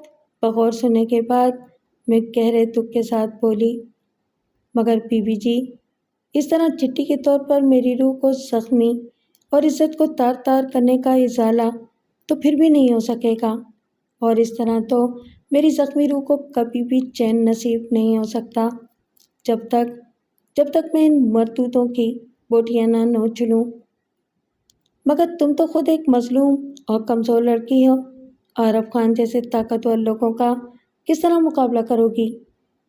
بغور سننے کے بعد میں گہرے دکھ کے ساتھ بولی، مگر بی بی جی، اس طرح چٹھی کے طور پر میری روح کو زخمی اور عزت کو تار تار کرنے کا ازالہ تو پھر بھی نہیں ہو سکے گا، اور اس طرح تو میری زخمی روح کو کبھی بھی چین نصیب نہیں ہو سکتا جب تک میں ان مردودوں کی بوٹیاں نہ نوچ لوں۔ مگر تم تو خود ایک مظلوم اور کمزور لڑکی ہو، عارف خان جیسے طاقتور لوگوں کا کس طرح مقابلہ کرو گی؟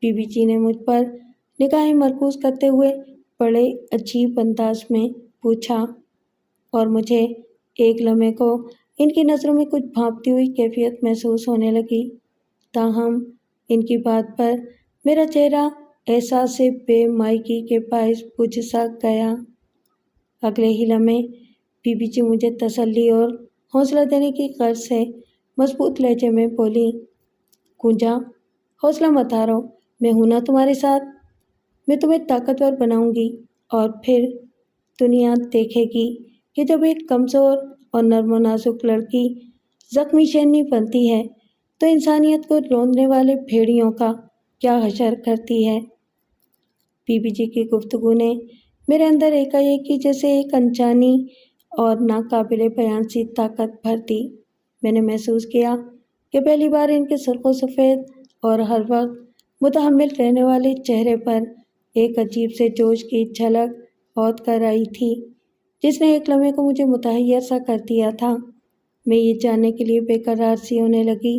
بی بی جی نے مجھ پر نگاہیں مرکوز کرتے ہوئے بڑے عجیب انداز میں پوچھا، اور مجھے ایک لمحے کو ان کی نظروں میں کچھ بھانپتی ہوئی کیفیت محسوس ہونے لگی۔ تاہم ان کی بات پر میرا چہرہ احساس سے بے مائگی کے باعث بجھ سا گیا۔ اگلے ہی لمحے بی بی جی مجھے تسلی اور حوصلہ دینے کی غرض سے مضبوط لہجے میں بولی، کنجا، حوصلہ مت ہارو، میں ہوں نا تمہارے ساتھ۔ میں تمہیں طاقتور بناؤں گی، اور پھر دنیا دیکھے گی کہ جب ایک کمزور اور نرم و نازک لڑکی زخمی شیرنی بنتی ہے تو انسانیت کو روندنے والے بھیڑیوں کا کیا حشر کرتی ہے۔ بی بی جی کی گفتگو نے میرے اندر ایک جیسے ایک انجانی اور ناقابل بیان سی طاقت بھر دی۔ میں نے محسوس کیا کہ پہلی بار ان کے سرخ و سفید اور ہر وقت متحمل رہنے والے چہرے پر ایک عجیب سے جوش کی جھلک اوت کر آئی تھی، جس نے ایک لمحے کو مجھے متحیر سا کر دیا تھا۔ میں یہ جاننے کے لیے بے قرار سی ہونے لگی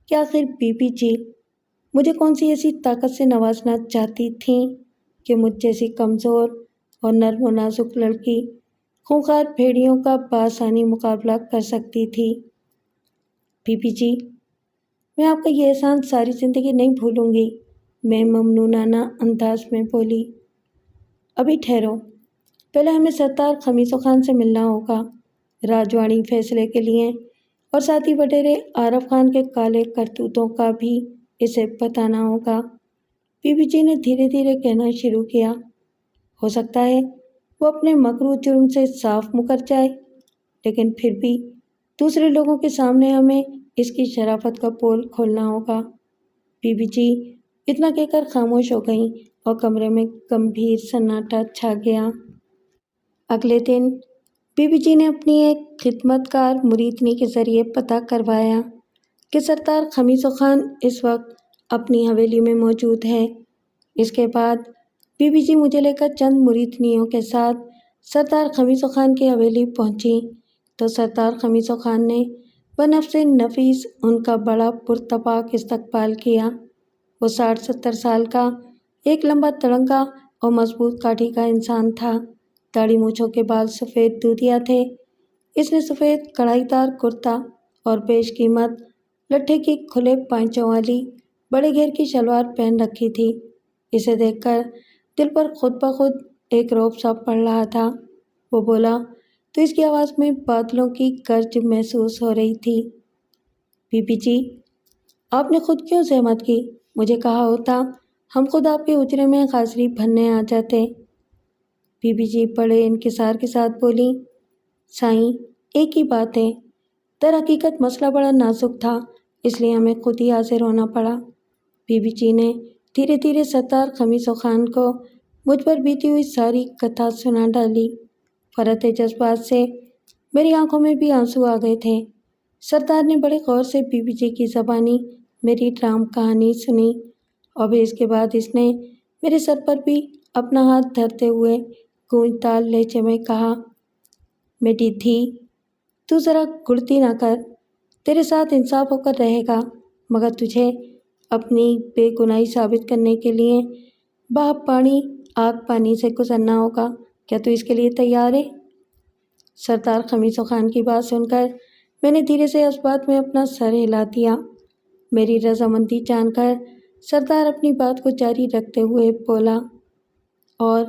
کہ آخر بی بی جی مجھے کون سی ایسی طاقت سے نوازنا چاہتی تھیں کہ مجھ جیسی کمزور اور نرم و نازک لڑکی خونخوار بھیڑیوں کا بآسانی مقابلہ کر سکتی تھی۔ بی بی جی، میں آپ کا یہ احسان ساری زندگی نہیں بھولوں گی، میں ممنونانہ انداز میں بولی۔ ابھی ٹھہرو، پہلے ہمیں سردار خمیسو خان سے ملنا ہوگا، راجواڑی فیصلے کے لیے، اور ساتھ ہی وڈیرے عارف خان کے کالے کرتوتوں کا بھی اسے بتانا ہوگا۔ بی بی جی نے دھیرے دھیرے کہنا شروع کیا، ہو سکتا ہے وہ اپنے مکروہ جرم سے صاف مکر جائے، لیکن پھر بھی دوسرے لوگوں کے سامنے ہمیں اس کی شرافت کا پول کھولنا ہوگا۔ بی بی جی اتنا کہہ کر خاموش ہو گئیں اور کمرے میں گمبھیر سناٹا چھا گیا۔ اگلے دن بی بی جی نے اپنی ایک خدمت گار مریدنی کے ذریعے پتہ کروایا کہ سردار خمیسو خان اس وقت اپنی حویلی میں موجود ہے۔ اس کے بعد بی بی جی مجھے لے کر چند مریدنیوں کے ساتھ سردار خمیسو خان کی حویلی پہنچی تو سردار خمیسو خان نے بنفس نفیس ان کا بڑا پرتپاک استقبال کیا۔ وہ 60-70 سال کا ایک لمبا تڑنگا اور مضبوط کاٹھی کا انسان تھا۔ داڑھی مونچھوں کے بال سفید دودھیا تھے۔ اس نے سفید کڑھائی دار کرتا اور بیش قیمت لٹھے کی کھلے پائچوں والی بڑے گھیر کی شلوار پہن رکھی تھی۔ اسے دیکھ کر دل پر خود بخود ایک رعب سا پڑ رہا تھا۔ وہ بولا تو اس کی آواز میں بادلوں کی گرج محسوس ہو رہی تھی، بی بی جی، آپ نے خود کیوں زحمت کی؟ مجھے کہا ہوتا ہم خود آپ کے اجرے میں حاضری بھرنے آ جاتے۔ بی بی جی بڑے انکسار کے ساتھ بولی، سائیں ایک ہی بات ہے، در حقیقت مسئلہ بڑا نازک تھا، اس لیے ہمیں خود ہی حاضر ہونا پڑا۔ بی بی جی نے دھیرے دھیرے ستار خمیسو خان کو مجھ پر بیتی ہوئی ساری کتھا سنا ڈالی۔ فرط جذبات سے میری آنکھوں میں بھی آنسو آ گئے تھے۔ سردار نے بڑے غور سے بی بی جی کی زبانی میری ڈرام کہانی سنی اور پھر اس کے بعد اس نے میرے سر پر بھی اپنا ہاتھ دھرتے ہوئے گونج دار لہجے میں کہا، میری دھی، تو ذرا گڑتی نہ کر، تیرے ساتھ انصاف ہو کر رہے گا، مگر تجھے اپنی بے گناہی ثابت کرنے کے لیے بھاپ پانی آگ پانی سے گزرنا ہوگا۔ کیا تو اس کے لیے تیار ہے؟ سردار خمیسو خان کی بات سن کر میں نے دھیرے سے اس بات میں اپنا سر ہلا دیا۔ میری رضامندی جان کر سردار اپنی بات کو جاری رکھتے ہوئے بولا، اور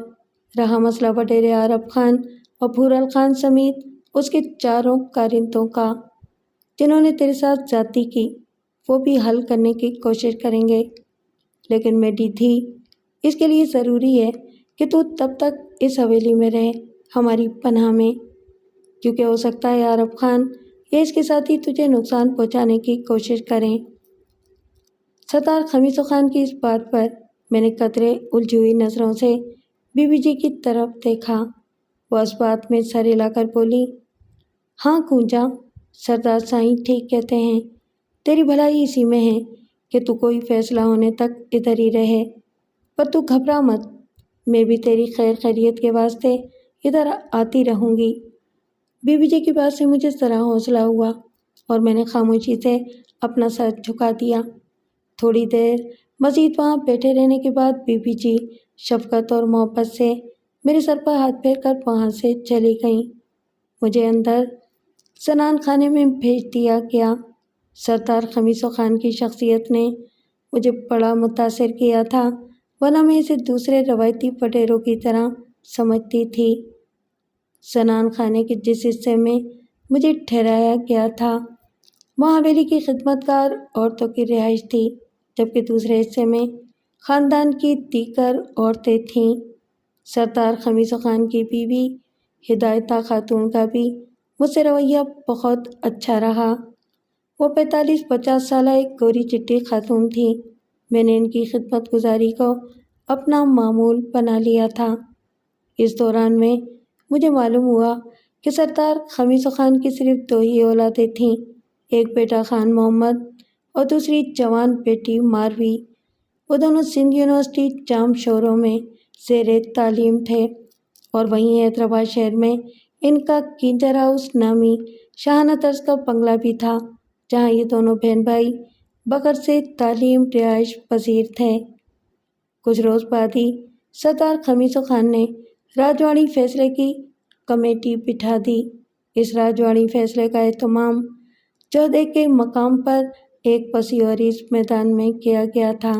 رہا مسئلہ وڈیرے عرب خان اور بھورل خان سمیت اس کے چاروں کارندوں کا جنہوں نے تیرے ساتھ زیادتی کی، وہ بھی حل کرنے کی کوشش کریں گے، لیکن میری دھی، اس کے لیے ضروری ہے کہ تو تب تک اس حویلی میں رہے، ہماری پناہ میں، کیونکہ ہو سکتا ہے عرب خان یا اس کے ساتھی تجھے نقصان پہنچانے کی کوشش کریں۔ سردار خمیسو خان کی اس بات پر میں نے قدرے الجھی ہوئی نظروں سے بی بی جی کی طرف دیکھا۔ وہ اس بات میں سر ہلا کر بولی، ہاں گونجا، سردار سائیں ٹھیک کہتے ہیں، تیری بھلائی اسی میں ہے کہ تو کوئی فیصلہ ہونے تک ادھر ہی رہے، پر تو گھبرا مت، میں بھی تیری خیر خیریت کے واسطے ادھر آتی رہوں گی۔ بی بی جی کی بات سے مجھے ذرا حوصلہ ہوا اور میں نے خاموشی سے اپنا سر جھکا دیا۔ تھوڑی دیر مزید وہاں بیٹھے رہنے کے بعد بی بی جی شفقت اور محبت سے میرے سر پر ہاتھ پھیر کر وہاں سے چلی گئیں۔ مجھے اندر زنان خانے میں بھیج دیا گیا۔ سردار خمیسو خان کی شخصیت نے مجھے بڑا متاثر کیا تھا، ورنہ میں اسے دوسرے روایتی وڈیروں کی طرح سمجھتی تھی۔ زنان خانے کے جس حصے میں مجھے ٹھہرایا گیا تھا وہاں حویلی کی خدمت گار عورتوں کی رہائش تھی، جبکہ دوسرے حصے میں خاندان کی دیگر عورتیں تھیں۔ سردار خمیسو خان کی بیوی ہدایتہ خاتون کا بھی مجھ سے رویہ بہت اچھا رہا۔ وہ 45-50 سالہ ایک گوری چٹی خاتون تھی۔ میں نے ان کی خدمت گزاری کو اپنا معمول بنا لیا تھا۔ اس دوران میں مجھے معلوم ہوا کہ سردار خمیسو خان کی صرف 2 ہی اولادیں تھیں، ایک بیٹا خان محمد اور دوسری جوان بیٹی ماروی۔ وہ دونوں سندھ یونیورسٹی جام شوروں میں زیر تعلیم تھے، اور وہیں حیدرآباد شہر میں ان کا کینجر ہاؤس نامی شاہانہ طرز کا بنگلہ بھی تھا، جہاں یہ دونوں بہن بھائی بغیر سے تعلیم رہائش پذیر تھے۔ کچھ روز بعد ہی سردار خمیسو خان نے راجواڑی فیصلے کی کمیٹی بٹھا دی۔ اس راجواڑی فیصلے کا اہتمام جودھے کے مقام پر ایک وسیع و عریض میدان میں کیا گیا تھا،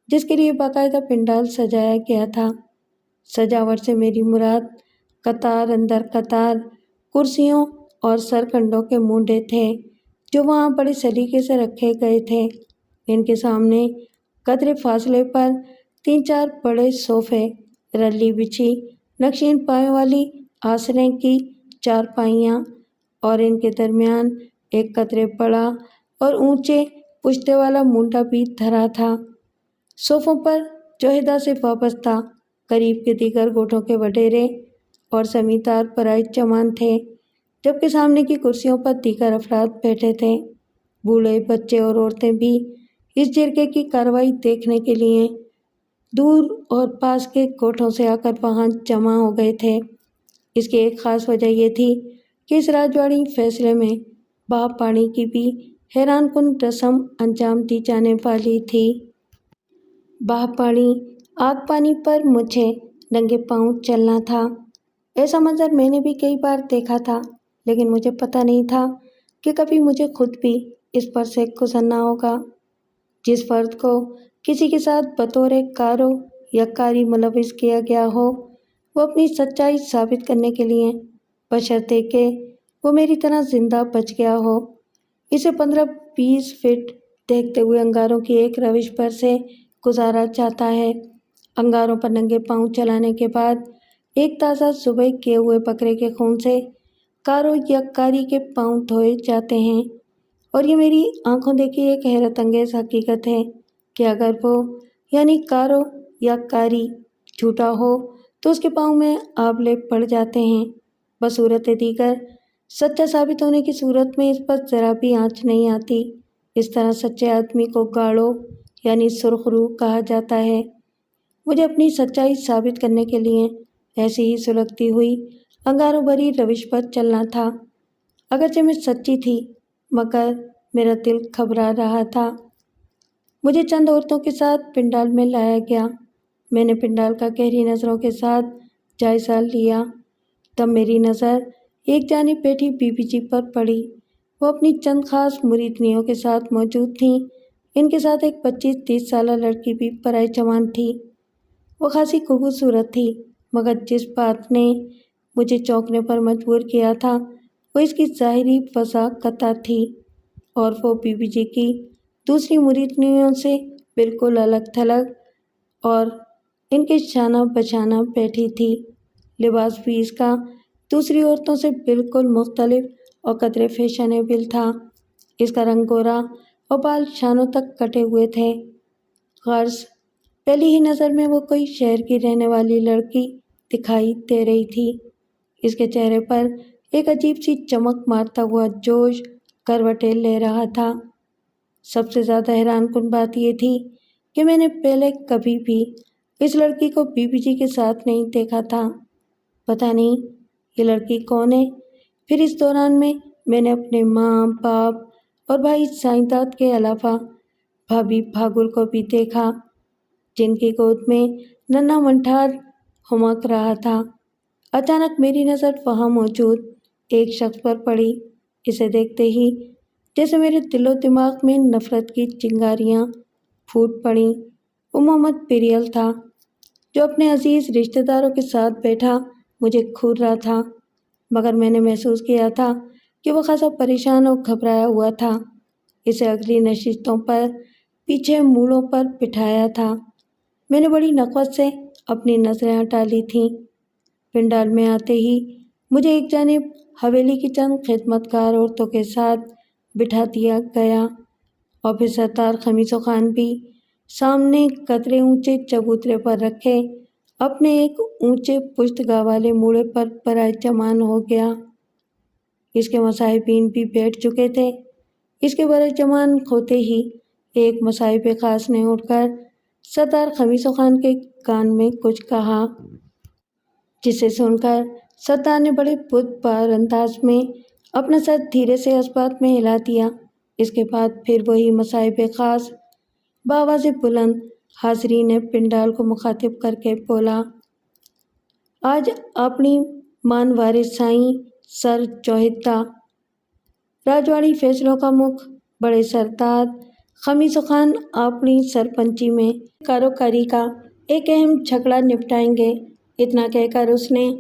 جس کے لیے باقاعدہ پنڈال سجایا گیا تھا۔ سجاوٹ سے میری مراد قطار اندر قطار کرسیوں اور سرکنڈوں کے مونڈے تھے، جو وہاں بڑے سلیقے سے رکھے گئے تھے۔ ان کے سامنے قدرے فاصلے پر 3-4 بڑے صوفے، رلی بچھی نقشین پایوں والی آسریں کی چارپائیاں، اور ان کے درمیان ایک قدرے بڑا اور اونچے پشتے والا مونڈا بھی دھرا تھا۔ صوفوں پر جوہدہ سے وابستہ قریب کے دیگر گوٹھوں کے وڈیرے اور زمیندار برائے جمان تھے، جبکہ سامنے کی کرسیوں پر دیگر افراد بیٹھے تھے۔ بوڑھے، بچے اور عورتیں بھی اس جرگے کی کارروائی دیکھنے کے لیے دور اور پاس کے گوٹھوں سے آ کر وہاں جمع ہو گئے تھے۔ اس کی ایک خاص وجہ یہ تھی کہ اس راجواڑی فیصلے میں بھاپ پانی کی بھی حیران کن رسم انجام دی جانے والی تھی۔ بھاپ پانی آگ پانی پر مجھے ننگے پاؤں چلنا تھا۔ ایسا منظر میں نے بھی کئی بار دیکھا تھا، لیکن مجھے پتہ نہیں تھا کہ کبھی مجھے خود بھی اس پر سے گزرنا ہوگا۔ جس فرد کو کسی کے ساتھ بطور کارو یا کاری ملوث کیا گیا ہو، وہ اپنی سچائی ثابت کرنے کے لیے، بشرطے کہ وہ میری طرح زندہ بچ گیا ہو، اسے 15-20 فٹ دیکھتے ہوئے انگاروں کی ایک روش پر سے گزارا جاتا ہے۔ انگاروں پر ننگے پاؤں چلانے کے بعد ایک تازہ ذبح کیے ہوئے بکرے کے خون سے کارو یا کاری کے پاؤں دھوئے جاتے ہیں، اور یہ میری آنکھوں دیکھی ایک حیرت انگیز حقیقت ہے کہ اگر وہ یعنی کارو یا کاری جھوٹا ہو تو اس کے پاؤں میں آبلے پڑ جاتے ہیں۔ بصورت دیگر سچا ثابت ہونے کی صورت میں اس پر ذرا بھی آنچ نہیں آتی۔ اس طرح سچے آدمی کو گاڑو یعنی سرخ روح کہا جاتا ہے۔ مجھے اپنی سچائی ثابت کرنے کے لیے ایسی ہی سلگتی ہوئی انگاروں بھری روش پر چلنا تھا۔ اگرچہ میں سچی تھی مگر میرا دل گھبرا رہا تھا۔ مجھے چند عورتوں کے ساتھ پنڈال میں لایا گیا۔ میں نے پنڈال کا گہری نظروں کے ساتھ جائزہ لیا۔ تب میری نظر ایک جانب بیٹھی بی بی جی پر پڑی۔ وہ اپنی چند خاص مریدنیوں کے ساتھ موجود تھیں۔ ان کے ساتھ ایک 25-30 سالہ لڑکی بھی برائے جوان تھی۔ وہ خاصی خوبصورت تھی، مگر جس بات نے مجھے چونکنے پر مجبور کیا تھا وہ اس کی ظاہری وضاحت تھی، اور وہ بی بی جی کی دوسری مریدنیوں سے بالکل الگ تھلگ اور ان کے شانہ بشانہ بیٹھی تھی۔ لباس بھی اس کا دوسری عورتوں سے بالکل مختلف اور قدرے فیشنیبل تھا۔ اس کا رنگ گورا اور بال شانوں تک کٹے ہوئے تھے۔ غرض پہلی ہی نظر میں وہ کوئی شہر کی رہنے والی لڑکی دکھائی دے رہی تھی۔ اس کے چہرے پر ایک عجیب سی چمک مارتا ہوا جوش کروٹیں لے رہا تھا۔ سب سے زیادہ حیران کن بات یہ تھی کہ میں نے پہلے کبھی بھی اس لڑکی کو بی بی جی کے ساتھ نہیں دیکھا تھا۔ پتہ نہیں یہ لڑکی کون ہے۔ پھر اس دوران میں نے اپنے ماں باپ اور بھائی سائیں داد کے علاوہ بھابھی بھاگل کو بھی دیکھا، جن کی گود میں ننھا منٹھار ہمک رہا تھا۔ اچانک میری نظر وہاں موجود ایک شخص پر پڑی۔ اسے دیکھتے ہی جیسے میرے دل و دماغ میں نفرت کی چنگاریاں پھوٹ پڑیں۔ وہ محمد پیریل تھا، جو اپنے عزیز رشتہ داروں کے ساتھ بیٹھا مجھے گھور رہا تھا، مگر میں نے محسوس کیا تھا کہ وہ خاصا پریشان اور گھبرایا ہوا تھا۔ اسے اگلی نشستوں پر پیچھے موڑوں پر بٹھایا تھا۔ میں نے بڑی نخوت سے اپنی نظریں ہٹا لی تھیں۔ پنڈال میں آتے ہی مجھے ایک جانب حویلی کی چند خدمت گار عورتوں کے ساتھ بٹھا دیا گیا، اور پھر سردار خمیسو خان بھی سامنے قدرے اونچے چبوترے پر رکھے اپنے ایک اونچے پشتگاہ والے موڑے پر برائے جمان ہو گیا۔ اس کے مصاحبین بھی بیٹھ چکے تھے۔ اس کے برائے جمان ہوتے ہی ایک مصاحب خاص نے اٹھ کر سردار خمیسو خان کے کان میں کچھ کہا، جسے سن کر سردار نے بڑے بت بار انداز میں اپنا سر دھیرے سے اس بات میں ہلا دیا۔ اس کے بعد پھر وہی مصاحب خاص بآواز بلند حاضرین پنڈال کو مخاطب کر کے بولا، آج اپنی مانوار سائیں سر جوہدہ راجواڑی فیصلوں کا مکھ بڑے سردار خمیسو خان اپنی سرپنچی میں کاروکاری کا ایک اہم جھگڑا نپٹائیں گے۔ اتنا کہہ کر اس نے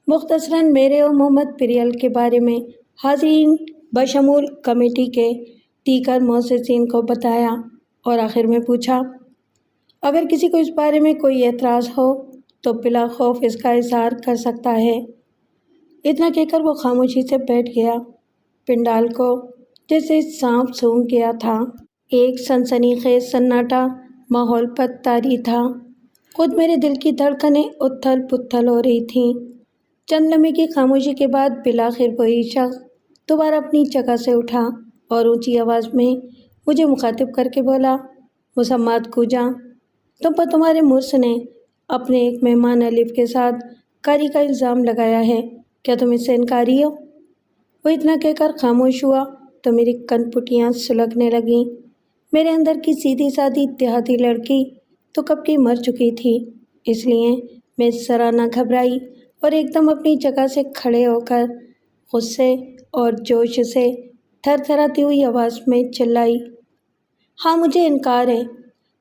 مختصراً میرے اور محمد پیریل کے بارے میں حاضرین بشمول کمیٹی کے دیگر معززین کو بتایا، اور آخر میں پوچھا، اگر کسی کو اس بارے میں کوئی اعتراض ہو تو بلا خوف اس کا اظہار کر سکتا ہے۔ اتنا کہہ کر وہ خاموشی سے بیٹھ گیا۔ پنڈال کو جیسے سانپ سونگھ گیا تھا۔ ایک سنسنی خیز سناٹا ماحول پر طاری تھا۔ خود میرے دل کی دھڑکنیں اتھل پتھل ہو رہی تھیں۔ چند لمحے کی خاموشی کے بعد بالآخر وہی شخص دوبارہ اپنی جگہ سے اٹھا اور اونچی آواز میں مجھے مخاطب کر کے بولا، مسمات کوجا، تم پر تمہارے مرس نے اپنے ایک مہمان الف کے ساتھ کاری کا الزام لگایا ہے، کیا تم اس سے انکاری ہو؟ وہ اتنا کہہ کر خاموش ہوا تو میری کن پٹیاں سلگنے لگیں۔ میرے اندر کی سیدھی سادھی دیہاتی لڑکی تو کب کی مر چکی تھی، اس لیے میں ذرا نہ گھبرائی اور ایک دم اپنی جگہ سے کھڑے ہو کر غصے اور جوش سے تھر تھراتی ہوئی آواز میں چلائی، ہاں مجھے انکار ہے،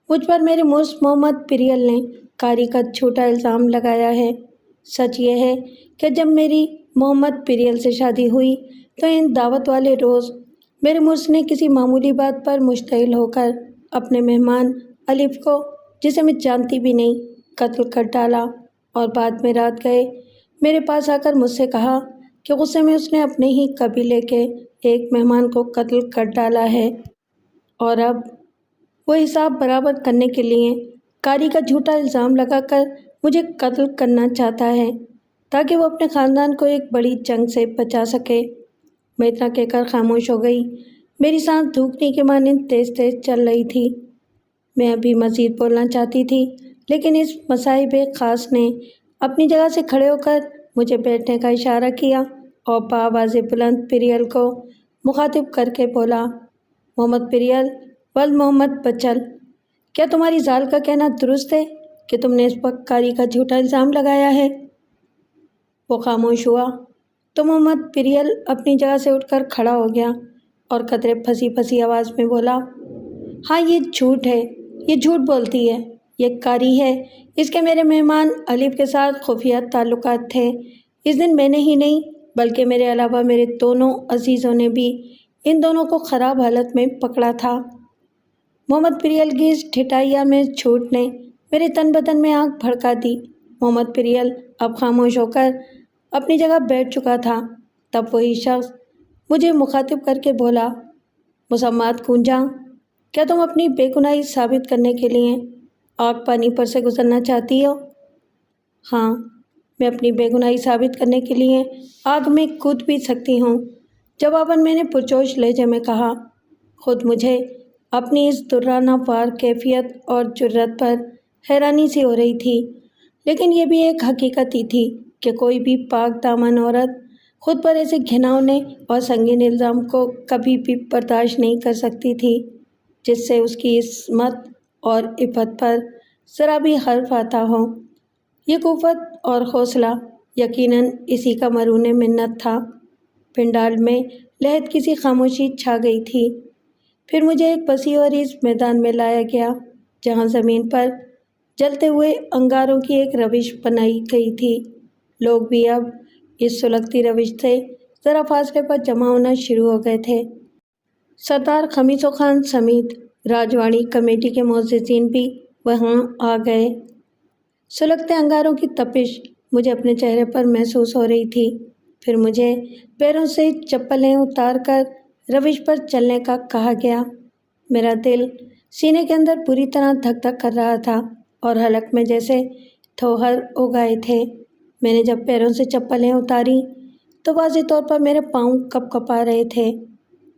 مجھ پر میرے مرس محمد پیریل نے کاری کا جھوٹا الزام لگایا ہے۔ سچ یہ ہے کہ جب میری محمد پیریل سے شادی ہوئی تو ان دعوت والے روز میرے مرس نے کسی معمولی بات پر مشتعل ہو کر اپنے مہمان الف کو جسے میں جانتی بھی نہیں قتل کر ڈالا، اور بعد میں رات گئے میرے پاس آ کر مجھ سے کہا کہ غصے میں اس نے اپنے ہی قبیلے کے ایک مہمان کو قتل کر ڈالا ہے، اور اب وہ حساب برابر کرنے کے لیے قاری کا جھوٹا الزام لگا کر مجھے قتل کرنا چاہتا ہے تاکہ وہ اپنے خاندان کو ایک بڑی جنگ سے بچا سکے۔ میں اتنا کہہ کر خاموش ہو گئی۔ میری سانس دھوکنے کے مانند تیز تیز چل رہی تھی۔ میں ابھی مزید بولنا چاہتی تھی، لیکن اس مصاحب خاص نے اپنی جگہ سے کھڑے ہو کر مجھے بیٹھنے کا اشارہ کیا اور بآواز بلند پریل کو مخاطب کر کے بولا، محمد پریل ولد محمد بچل، کیا تمہاری زال کا کہنا درست ہے کہ تم نے اس پر قاری کا جھوٹا الزام لگایا ہے؟ وہ خاموش ہوا تو محمد پریل اپنی جگہ سے اٹھ کر کھڑا ہو گیا اور قدرے پھنسی پھنسی آواز میں بولا، ہاں یہ جھوٹ ہے، یہ جھوٹ بولتی ہے، یہ قاری ہے، اس کے میرے مہمان الف کے ساتھ خفیہ تعلقات تھے۔ اس دن میں نے ہی نہیں بلکہ میرے علاوہ میرے دونوں عزیزوں نے بھی ان دونوں کو خراب حالت میں پکڑا تھا۔ محمد پریل کی اس ٹھٹائیہ میں جھوٹ نے میرے تن بدن میں آگ بھڑکا دی۔ محمد پریل اب خاموش ہو کر اپنی جگہ بیٹھ چکا تھا۔ تب وہی شخص مجھے مخاطب کر کے بولا، مسمات کونجا، کیا تم اپنی بے گناہی ثابت کرنے کے لیے آگ پانی پر سے گزرنا چاہتی ہو؟ ہاں، میں اپنی بے گناہی ثابت کرنے کے لیے آگ میں کود بھی سکتی ہوں، جواباً میں نے پرجوش لہجے میں کہا۔ خود مجھے اپنی اس درانہ وار کیفیت اور جرأت پر حیرانی سی ہو رہی تھی، لیکن یہ بھی ایک حقیقت ہی تھی کہ کوئی بھی پاک دامن عورت خود پر ایسے گھناؤنے اور سنگین الزام کو کبھی بھی برداشت نہیں کر سکتی تھی جس سے اس کی عصمت اور عفت پر ذرا بھی حرف آتا ہو۔ یہ قوت اور حوصلہ یقیناً اسی کا مرہون منت تھا۔ پنڈال میں لہد کی سی خاموشی چھا گئی تھی۔ پھر مجھے ایک وسیع اور اس میدان میں لایا گیا جہاں زمین پر جلتے ہوئے انگاروں کی ایک روش بنائی گئی تھی۔ لوگ بھی اب اس سلگتی روش سے ذرا فاصلے پر جمع ہونا شروع ہو گئے تھے۔ سردار خمیسو خان سمیت راجواڑی کمیٹی کے معززین بھی وہاں آ گئے۔ سلگتے انگاروں کی تپش مجھے اپنے چہرے پر محسوس ہو رہی تھی۔ پھر مجھے پیروں سے چپلیں اتار کر روش پر چلنے کا کہا گیا۔ میرا دل سینے کے اندر بری طرح دھک دھک کر رہا تھا اور حلق میں جیسے تھوہر اگائے تھے۔ میں نے جب پیروں سے چپلیں اتاری تو واضح طور پر میرے پاؤں کپ کپا رہے تھے۔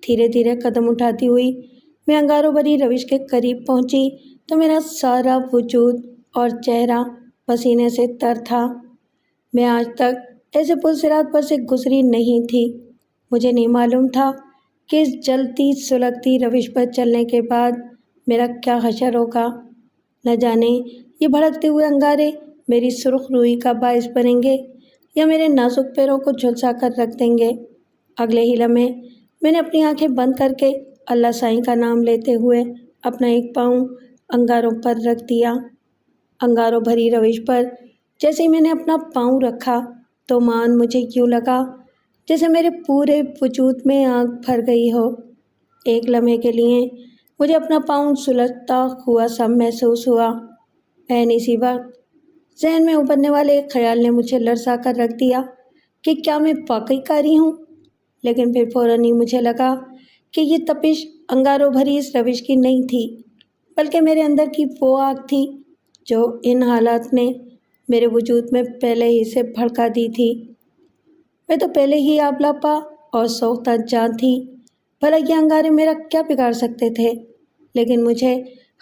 دھیرے دھیرے قدم اٹھاتی ہوئی میں انگاروں بھری روش کے قریب پہنچی تو میرا سارا وجود اور چہرہ پسینے سے تر تھا۔ میں آج تک ایسے پلصراط پر سے گزری نہیں تھی۔ مجھے نہیں معلوم تھا کہ اس جلتی سلگتی روش پر چلنے کے بعد میرا کیا حشر ہوگا۔ نہ جانے یہ بھڑکتے ہوئے انگارے میری سرخ روئی کا باعث بنیں گے یا میرے نازک پیروں کو جھلسا کر رکھ دیں گے۔ اگلے ہی لمحے میں نے اپنی آنکھیں بند کر کے اللہ سائیں کا نام لیتے ہوئے اپنا ایک پاؤں انگاروں پر رکھ دیا۔ انگاروں بھری روش پر جیسے ہی میں نے اپنا پاؤں رکھا تو مان مجھے یوں لگا جیسے میرے پورے وجود میں آگ بھر گئی ہو۔ ایک لمحے کے لیے مجھے اپنا پاؤں سلگتا ہوا سا محسوس ہوا۔ عین اسی وقت ذہن میں ابھرنے والے ایک خیال نے مجھے لرزا کر رکھ دیا کہ کیا میں واقعی قاری ہوں؟ لیکن پھر فوراً ہی مجھے لگا کہ یہ تپش انگاروں بھری اس روش کی نہیں تھی بلکہ میرے اندر کی وہ آگ تھی جو ان حالات نے میرے وجود میں پہلے ہی سے بھڑکا دی تھی۔ میں تو پہلے ہی آبلاپا اور سوختہ جان تھی، بھلا یہ انگارے میرا کیا بگاڑ سکتے تھے؟ لیکن مجھے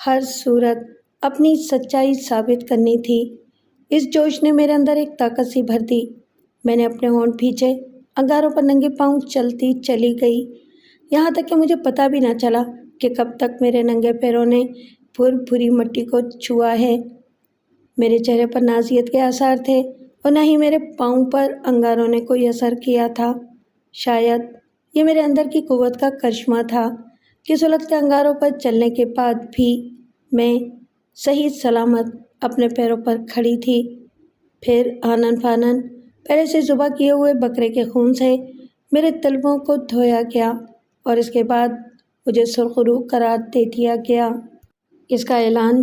ہر صورت اپنی سچائی ثابت کرنی تھی۔ اس جوش نے میرے اندر ایک طاقت سی بھر دی۔ میں نے اپنے ہونٹ بھینچے انگاروں پر ننگے پاؤں چلتی چلی گئی، یہاں تک کہ مجھے پتہ بھی نہ چلا کہ کب تک میرے ننگے پیروں نے بھر بھری مٹی کو چھوا ہے۔ میرے چہرے پر نہ اذیت کے آثار تھے اور نہ ہی میرے پاؤں پر انگاروں نے کوئی اثر کیا تھا۔ شاید یہ میرے اندر کی قوت کا کرشمہ تھا کہ سلگتے انگاروں پر چلنے کے بعد بھی میں صحیح سلامت اپنے پیروں پر کھڑی تھی۔ پھر آنن فانن پہلے سے ذبح کیے ہوئے بکرے کے خون سے میرے تلووں کو دھویا گیا اور اس کے بعد مجھے سرخ روح قرار دے دیا گیا۔ اس کا اعلان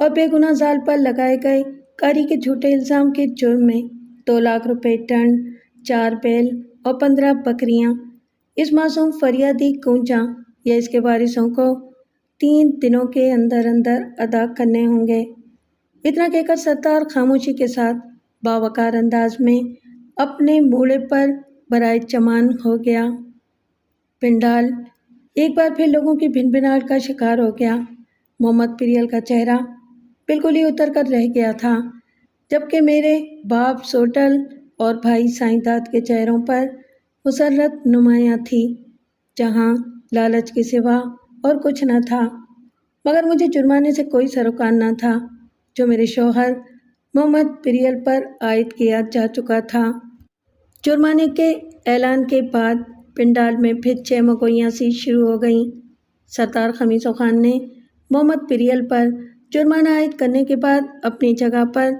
اور بے گناہ ذال پر لگائے گئے کاری کے جھوٹے الزام کے جرم میں 2 لاکھ روپے ٹنڈ، 4 بیل اور 15 بکریاں اس معصوم فریادی گونجا یا اس کے وارثوں کو 3 دنوں کے اندر اندر ادا کرنے ہوں گے۔ اتنا کہہ کر ستار خاموشی کے ساتھ باوقار انداز میں اپنے موڑے پر برائے چمان ہو گیا۔ پنڈال ایک بار پھر لوگوں کی بھنبھناہٹ کا شکار ہو گیا۔ محمد پریل کا چہرہ بالکل ہی اتر کر رہ گیا تھا، جبکہ میرے باپ سوٹل اور بھائی سائیں داد کے چہروں پر مسرت نمایاں تھی، جہاں لالچ کے سوا اور کچھ نہ تھا۔ مگر مجھے جرمانے سے کوئی سروکار نہ تھا جو میرے شوہر محمد پریل پر عائد کیا جا چکا تھا۔ جرمانے کے اعلان کے بعد پنڈال میں پھر چہمگوئیاں سی شروع ہو گئیں۔ سردار خمیسو خان نے محمد پریل پر جرمانہ عائد کرنے کے بعد اپنی جگہ پر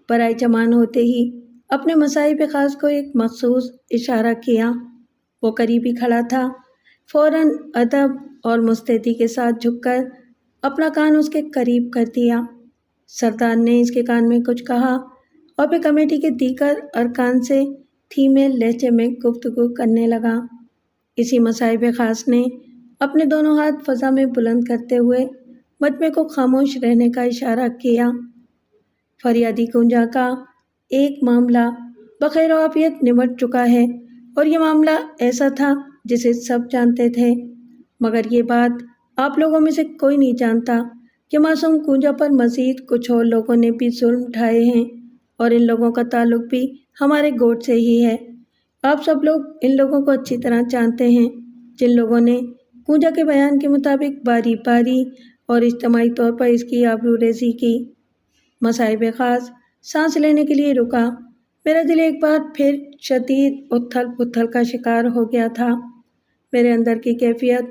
برائے چمان ہوتے ہی اپنے مصائب خاص کو ایک مخصوص اشارہ کیا۔ وہ قریب ہی کھڑا تھا، فوراً ادب اور مستعدی کے ساتھ جھک کر اپنا کان اس کے قریب کر دیا۔ سردار نے اس کے کان میں کچھ کہا اور پھر کمیٹی کے دیگر ارکان سے دھیمے لہجے میں گفتگو کرنے لگا۔ اسی مصائب خاص نے اپنے دونوں ہاتھ فضا میں بلند کرتے ہوئے مجمع کو خاموش رہنے کا اشارہ کیا۔ فریادی گونجا کا ایک معاملہ بخیر و عافیت نمٹ چکا ہے، اور یہ معاملہ ایسا تھا جسے سب جانتے تھے، مگر یہ بات آپ لوگوں میں سے کوئی نہیں جانتا کہ معصوم گونجا پر مزید کچھ اور لوگوں نے بھی ظلم اٹھائے ہیں، اور ان لوگوں کا تعلق بھی ہمارے گوٹ سے ہی ہے۔ آپ سب لوگ ان لوگوں کو اچھی طرح جانتے ہیں، جن لوگوں نے گونجا کے بیان کے مطابق باری باری اور اجتماعی طور پر اس کی آبرو ریزی کی۔ مصائب خاص سانس لینے کے لیے رکا۔ میرا دل ایک بار پھر شدید اتھل پتھل کا شکار ہو گیا تھا۔ میرے اندر کی کیفیت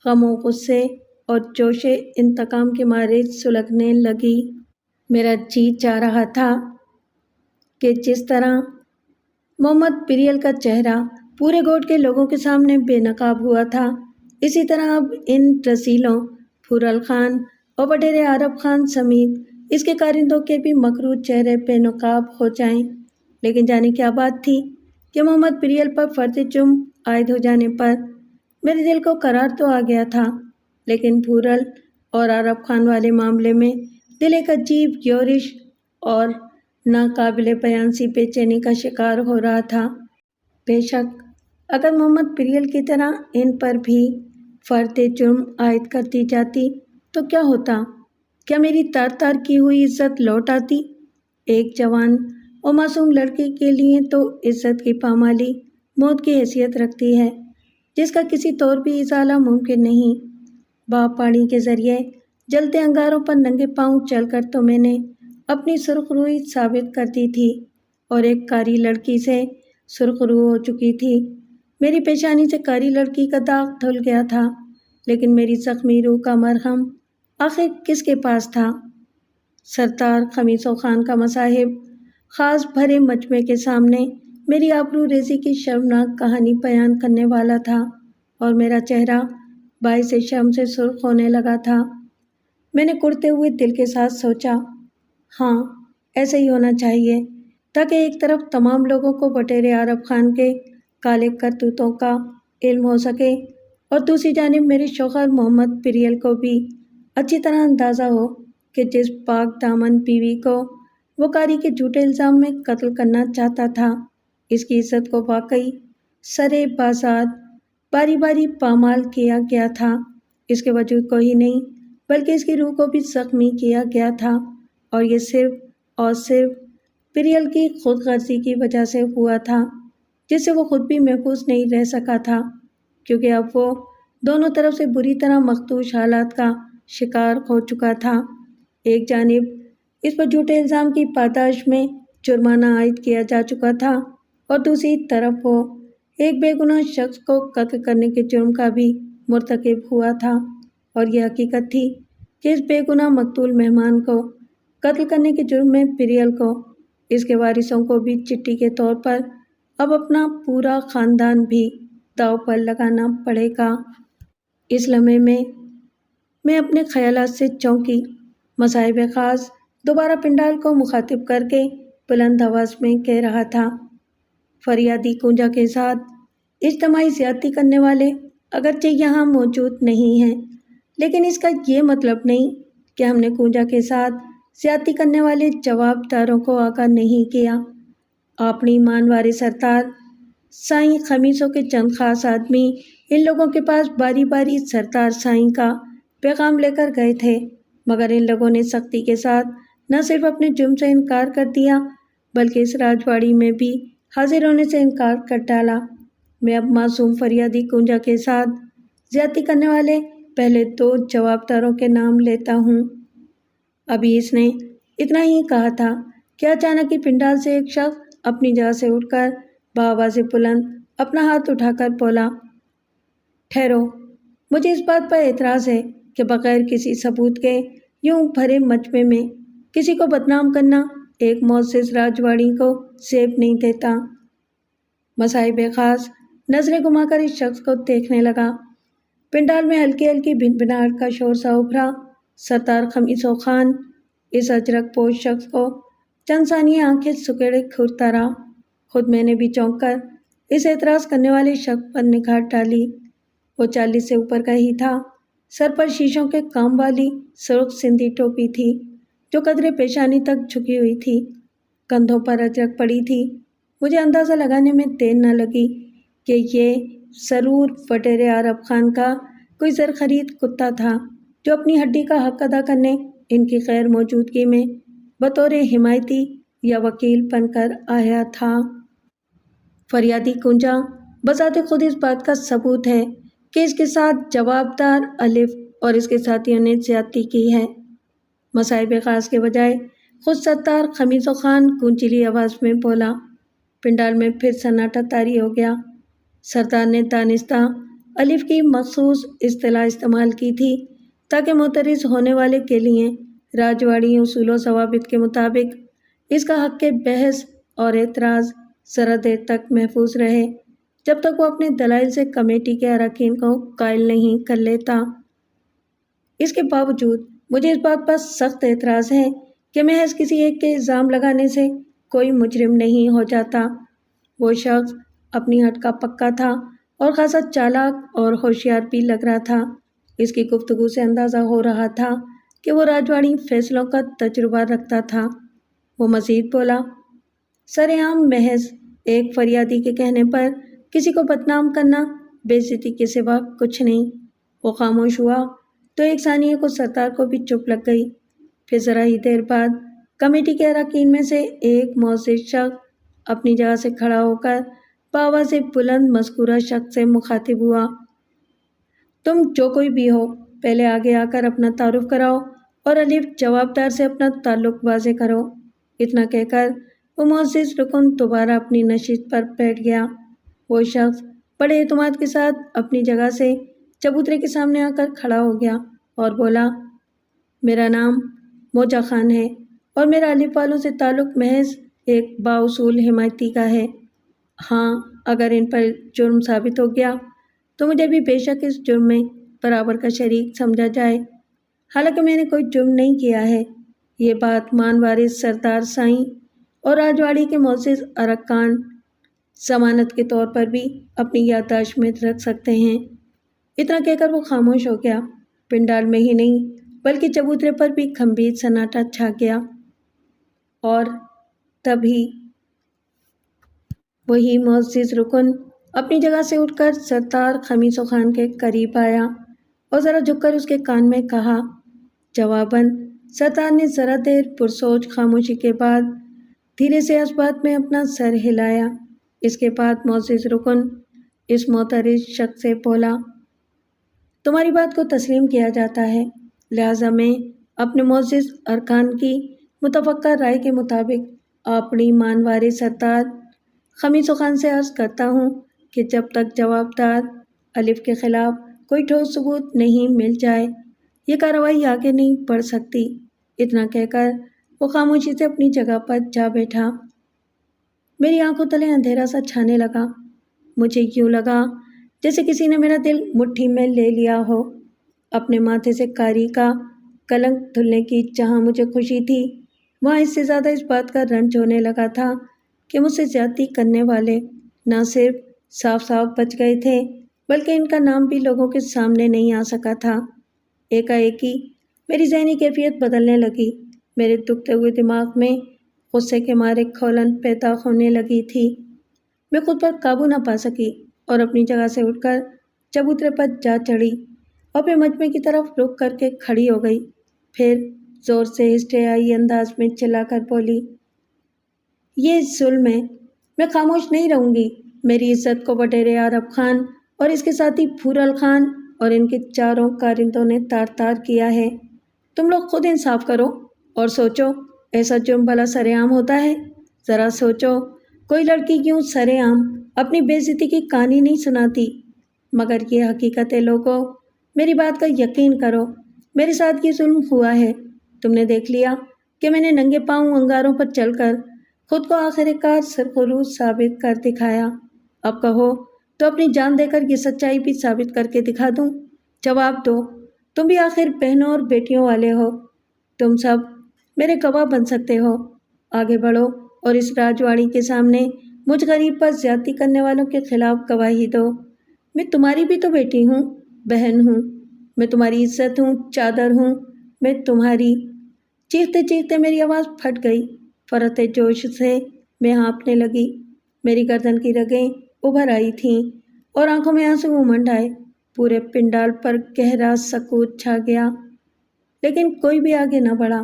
غم و غصے اور جوش انتقام کے مارے سلگنے لگی۔ میرا جی چاہ رہا تھا کہ جس طرح محمد پریل کا چہرہ پورے گوٹ کے لوگوں کے سامنے بے نقاب ہوا تھا، اسی طرح اب ان رسیلوں پھورل خان اور وڈیرے عارف خان سمیت اس کے کارندوں کے بھی مکروہ چہرے بے نقاب ہو جائیں۔ لیکن جانے کیا بات تھی کہ محمد پریل پر فرد جرم عائد ہو جانے پر میرے دل کو قرار تو آ گیا تھا، لیکن پھورل اور عارف خان والے معاملے میں دل ایک عجیب یورش اور ناقابل بیان سی بے چینی کا شکار ہو رہا تھا۔ بے شک اگر محمد پریل کی طرح ان پر بھی فرد جرم عائد کر دی جاتی تو کیا ہوتا؟ کیا میری تار تار کی ہوئی عزت لوٹ آتی؟ ایک جوان اور معصوم لڑکی کے لیے تو عزت کی پامالی موت کی حیثیت رکھتی ہے، جس کا کسی طور بھی ازالہ ممکن نہیں۔ باپ پاڑی کے ذریعے جلتے انگاروں پر ننگے پاؤں چل کر تو میں نے اپنی سرخ روئی ثابت کر دی تھی، اور ایک کاری لڑکی سے سرخ رو ہو چکی تھی۔ میری پیشانی سے کاری لڑکی کا داغ دھل گیا تھا، لیکن میری زخمی روح کا مرہم آخر کس کے پاس تھا؟ سردار خمیسو خان کا مصاحب خاص بھرے مجمع کے سامنے میری آبرو ریزی کی شرمناک کہانی بیان کرنے والا تھا، اور میرا چہرہ باعث شرم سے سرخ ہونے لگا تھا۔ میں نے کڑتے ہوئے دل کے ساتھ سوچا، ہاں ایسا ہی ہونا چاہیے، تاکہ ایک طرف تمام لوگوں کو وڈیرے عارف خان کے کالے کرتوتوں کا علم ہو سکے، اور دوسری جانب میرے شوہر محمد پریل کو بھی اچھی طرح اندازہ ہو کہ جس پاک دامن بیوی کو وہ کاری کے جھوٹے الزام میں قتل کرنا چاہتا تھا، اس کی عزت کو واقعی سرے بازار باری باری پامال کیا گیا تھا۔ اس کے وجود کو ہی نہیں بلکہ اس کی روح کو بھی زخمی کیا گیا تھا، اور یہ صرف اور صرف پریل کی خود غرضی کی وجہ سے ہوا تھا، جس سے وہ خود بھی محفوظ نہیں رہ سکا تھا، کیونکہ اب وہ دونوں طرف سے بری طرح مخدوش حالات کا شکار ہو چکا تھا۔ ایک جانب اس پر جھوٹے الزام کی پاداش میں جرمانہ عائد کیا جا چکا تھا، اور دوسری طرف وہ ایک بے گناہ شخص کو قتل کرنے کے جرم کا بھی مرتکب ہوا تھا، اور یہ حقیقت تھی کہ اس بے گناہ مقتول مہمان کو قتل کرنے کے جرم میں پریل کو اس کے وارثوں کو بھی چٹی کے طور پر اب اپنا پورا خاندان بھی داؤ پر لگانا پڑے گا۔ اس لمحے میں اپنے خیالات سے چونکی۔ مصاحب خاص دوبارہ پنڈال کو مخاطب کر کے بلند آواز میں کہہ رہا تھا، فریادی کونجا کے ساتھ اجتماعی زیادتی کرنے والے اگرچہ یہاں موجود نہیں ہیں، لیکن اس کا یہ مطلب نہیں کہ ہم نے کونجا کے ساتھ زیادتی کرنے والے جواب داروں کو آگاہ نہیں کیا۔ اپنی مانوارے سرتار سائیں خمیسوں کے چند خاص آدمی ان لوگوں کے پاس باری باری سرتار سائیں کا پیغام لے کر گئے تھے، مگر ان لوگوں نے سختی کے ساتھ نہ صرف اپنے جرم سے انکار کر دیا بلکہ اس راجواڑی میں بھی حاضر ہونے سے انکار کر ڈالا۔ میں اب معصوم فریادی کونجا کے ساتھ زیادتی کرنے والے پہلے 2 جواب داروں کے نام لیتا ہوں۔ ابھی اس نے اتنا ہی کہا تھا کہ اچانک ہی پنڈال سے ایک شخص اپنی جگہ سے اٹھ کر بآواز بلند اپنا ہاتھ اٹھا کر بولا، ٹھہرو، مجھے اس بات پر اعتراض ہے کہ بغیر کسی ثبوت کے یوں بھرے مجمع میں کسی کو بدنام کرنا ایک معزز راجواڑی کو زیب نہیں دیتا۔ مصاحب خاص نظریں گھما کر اس شخص کو دیکھنے لگا۔ پنڈال میں ہلکی ہلکی بھنبھناہٹ کا شور سا ابھرا۔ سردار خمیسو خان اس اجرک پوش شخص کو چند ثانیے آنکھیں سکیڑے گھورتا رہا۔ خود میں نے بھی چونک کر اس اعتراض کرنے والے شخص پر نگاہ ڈالی۔ وہ 40 سے اوپر کا ہی تھا۔ سر پر شیشوں کے کام والی سرخ سندھی ٹوپی تھی جو قدرے پیشانی تک جھکی ہوئی تھی، کندھوں پر اجرک پڑی تھی۔ مجھے اندازہ لگانے میں دیر نہ لگی کہ یہ سرور وڈیرے عرب خان کا کوئی زرخرید کتا تھا جو اپنی ہڈی کا حق ادا کرنے ان کی غیر موجودگی میں بطور حمایتی یا وکیل بن کر آیا تھا۔ فریادی کونجا بذات خود اس بات کا ثبوت ہے کہ اس کے ساتھ جواب دار الف اور اس کے ساتھیوں نے زیادتی کی ہے۔ مصاحب خاص کے بجائے خود سردار خمیسو خان گونجیلی آواز میں بولا۔ پنڈال میں پھر سناٹا طاری ہو گیا۔ سردار نے دانستہ الف کی مخصوص اصطلاح استعمال کی تھی تاکہ معترض ہونے والے کے لیے راجواڑی اصول و ضوابط کے مطابق اس کا حق بحث اور اعتراض ذرا دیر تک محفوظ رہے، جب تک وہ اپنے دلائل سے کمیٹی کے اراکین کو قائل نہیں کر لیتا۔ اس کے باوجود مجھے اس بات پر سخت اعتراض ہے کہ محض کسی ایک کے الزام لگانے سے کوئی مجرم نہیں ہو جاتا۔ وہ شخص اپنی ہٹ کا پکا تھا اور خاصا چالاک اور ہوشیار بھی لگ رہا تھا۔ اس کی گفتگو سے اندازہ ہو رہا تھا کہ وہ راجواڑی فیصلوں کا تجربہ رکھتا تھا۔ وہ مزید بولا، سرعام محض ایک فریادی کے کہنے پر کسی کو بدنام کرنا بے عزتی کے سوا کچھ نہیں۔ وہ خاموش ہوا تو ایک ثانیے کو سردار کو بھی چپ لگ گئی۔ پھر ذرا ہی دیر بعد کمیٹی کے اراکین میں سے ایک معزز شخص اپنی جگہ سے کھڑا ہو کر بآواز بلند مذکورہ شخص سے مخاطب ہوا، تم جو کوئی بھی ہو پہلے آگے آ کر اپنا تعارف کراؤ اور الف جواب دار سے اپنا تعلق واضح کرو۔ اتنا کہہ کر وہ معزز رکن دوبارہ اپنی نشست پر بیٹھ گیا۔ وہ شخص بڑے اعتماد کے ساتھ اپنی جگہ سے چبوترے کے سامنے آ کر کھڑا ہو گیا اور بولا، میرا نام موجہ خان ہے اور میرا الف والوں سے تعلق محض ایک بااصول حمایتی کا ہے۔ ہاں، اگر ان پر جرم ثابت ہو گیا تو مجھے بھی بے شک اس جرم میں برابر کا شریک سمجھا جائے، حالانکہ میں نے کوئی جرم نہیں کیا ہے۔ یہ بات مانوارے سردار سائیں اور راجواڑی کے معزز ارکان ضمانت کے طور پر بھی اپنی یادداشت میں رکھ سکتے ہیں۔ اتنا کہہ کر وہ خاموش ہو گیا۔ پنڈال میں ہی نہیں بلکہ چبوترے پر بھی گھمبیر سناٹا چھا گیا۔ اور تبھی وہی معزز رکن اپنی جگہ سے اٹھ کر سردار خمیسو خان کے قریب آیا اور ذرا جھک کر اس کے کان میں کہا۔ جواباً سردار نے ذرا دیر پرسوچ خاموشی کے بعد دھیرے سے اس بات میں اپنا سر ہلایا۔ اس کے بعد معزز رکن اس معترض شخص سے بولا، تمہاری بات کو تسلیم کیا جاتا ہے، لہٰذا میں اپنے معزز ارکان کی متفقہ رائے کے مطابق اپنی مانوارے سردار خمیسو خان سے عرض کرتا ہوں کہ جب تک جواب دار الف کے خلاف کوئی ٹھوس ثبوت نہیں مل جائے یہ کارروائی آگے نہیں بڑھ سکتی۔ اتنا کہہ کر وہ خاموشی سے اپنی جگہ پر جا بیٹھا۔ میری آنکھوں تلے اندھیرا سا چھانے لگا۔ مجھے یوں لگا جیسے کسی نے میرا دل مٹھی میں لے لیا ہو۔ اپنے ماتھے سے کاری کا کلنک دھلنے کی جہاں مجھے خوشی تھی، وہاں اس سے زیادہ اس بات کا رنج ہونے لگا تھا کہ مجھ سے زیادتی کرنے والے نہ صرف صاف صاف بچ گئے تھے بلکہ ان کا نام بھی لوگوں کے سامنے نہیں آ سکا تھا۔ ایک میری ذہنی کیفیت بدلنے لگی۔ میرے دکھتے ہوئے دماغ میں غصے کے مارے کھولن پیدا ہونے لگی تھی۔ میں خود پر قابو نہ پا سکی اور اپنی جگہ سے اٹھ کر چبوترے پر جا چڑھی اور پھر مجمع کی طرف رخ کر کے کھڑی ہو گئی۔ پھر زور سے ہسٹریائی انداز میں چلا کر بولی، یہ ظلم ہے، میں خاموش نہیں رہوں گی۔ میری عزت کو وڈیرے عرب خان اور اس کے ساتھی پھورل خان اور ان کے چاروں کارندوں نے تار تار کیا ہے۔ تم لوگ خود انصاف کرو اور سوچو، ایسا جرم بھلا سرے عام ہوتا ہے؟ ذرا سوچو، کوئی لڑکی کیوں سرے عام اپنی بے عزتی کی کہانی نہیں سناتی؟ مگر یہ حقیقت ہے لوگوں، میری بات کا یقین کرو، میرے ساتھ یہ ظلم ہوا ہے۔ تم نے دیکھ لیا کہ میں نے ننگے پاؤں انگاروں پر چل کر خود کو آخر کار سرخروش ثابت کر دکھایا۔ اب کہو تو اپنی جان دے کر یہ سچائی بھی ثابت کر کے دکھا دوں؟ جواب دو، تم بھی آخر بہنوں اور بیٹیوں والے ہو، تم سب میرے گواہ بن سکتے ہو۔ آگے بڑھو اور اس راجواڑی کے سامنے مجھ غریب پر زیادتی کرنے والوں کے خلاف گواہی دو۔ میں تمہاری بھی تو بیٹی ہوں، بہن ہوں، میں تمہاری عزت ہوں، چادر ہوں، میں تمہاری۔ چیختے چیختے میری آواز پھٹ گئی، فرط جوش سے میں ہانپنے لگی، میری گردن کی رگیں ابھر آئی تھیں اور آنکھوں میں آنسو امنڈ آئے۔ پورے پنڈال پر گہرا سکوت چھا گیا، لیکن کوئی بھی آگے نہ بڑھا۔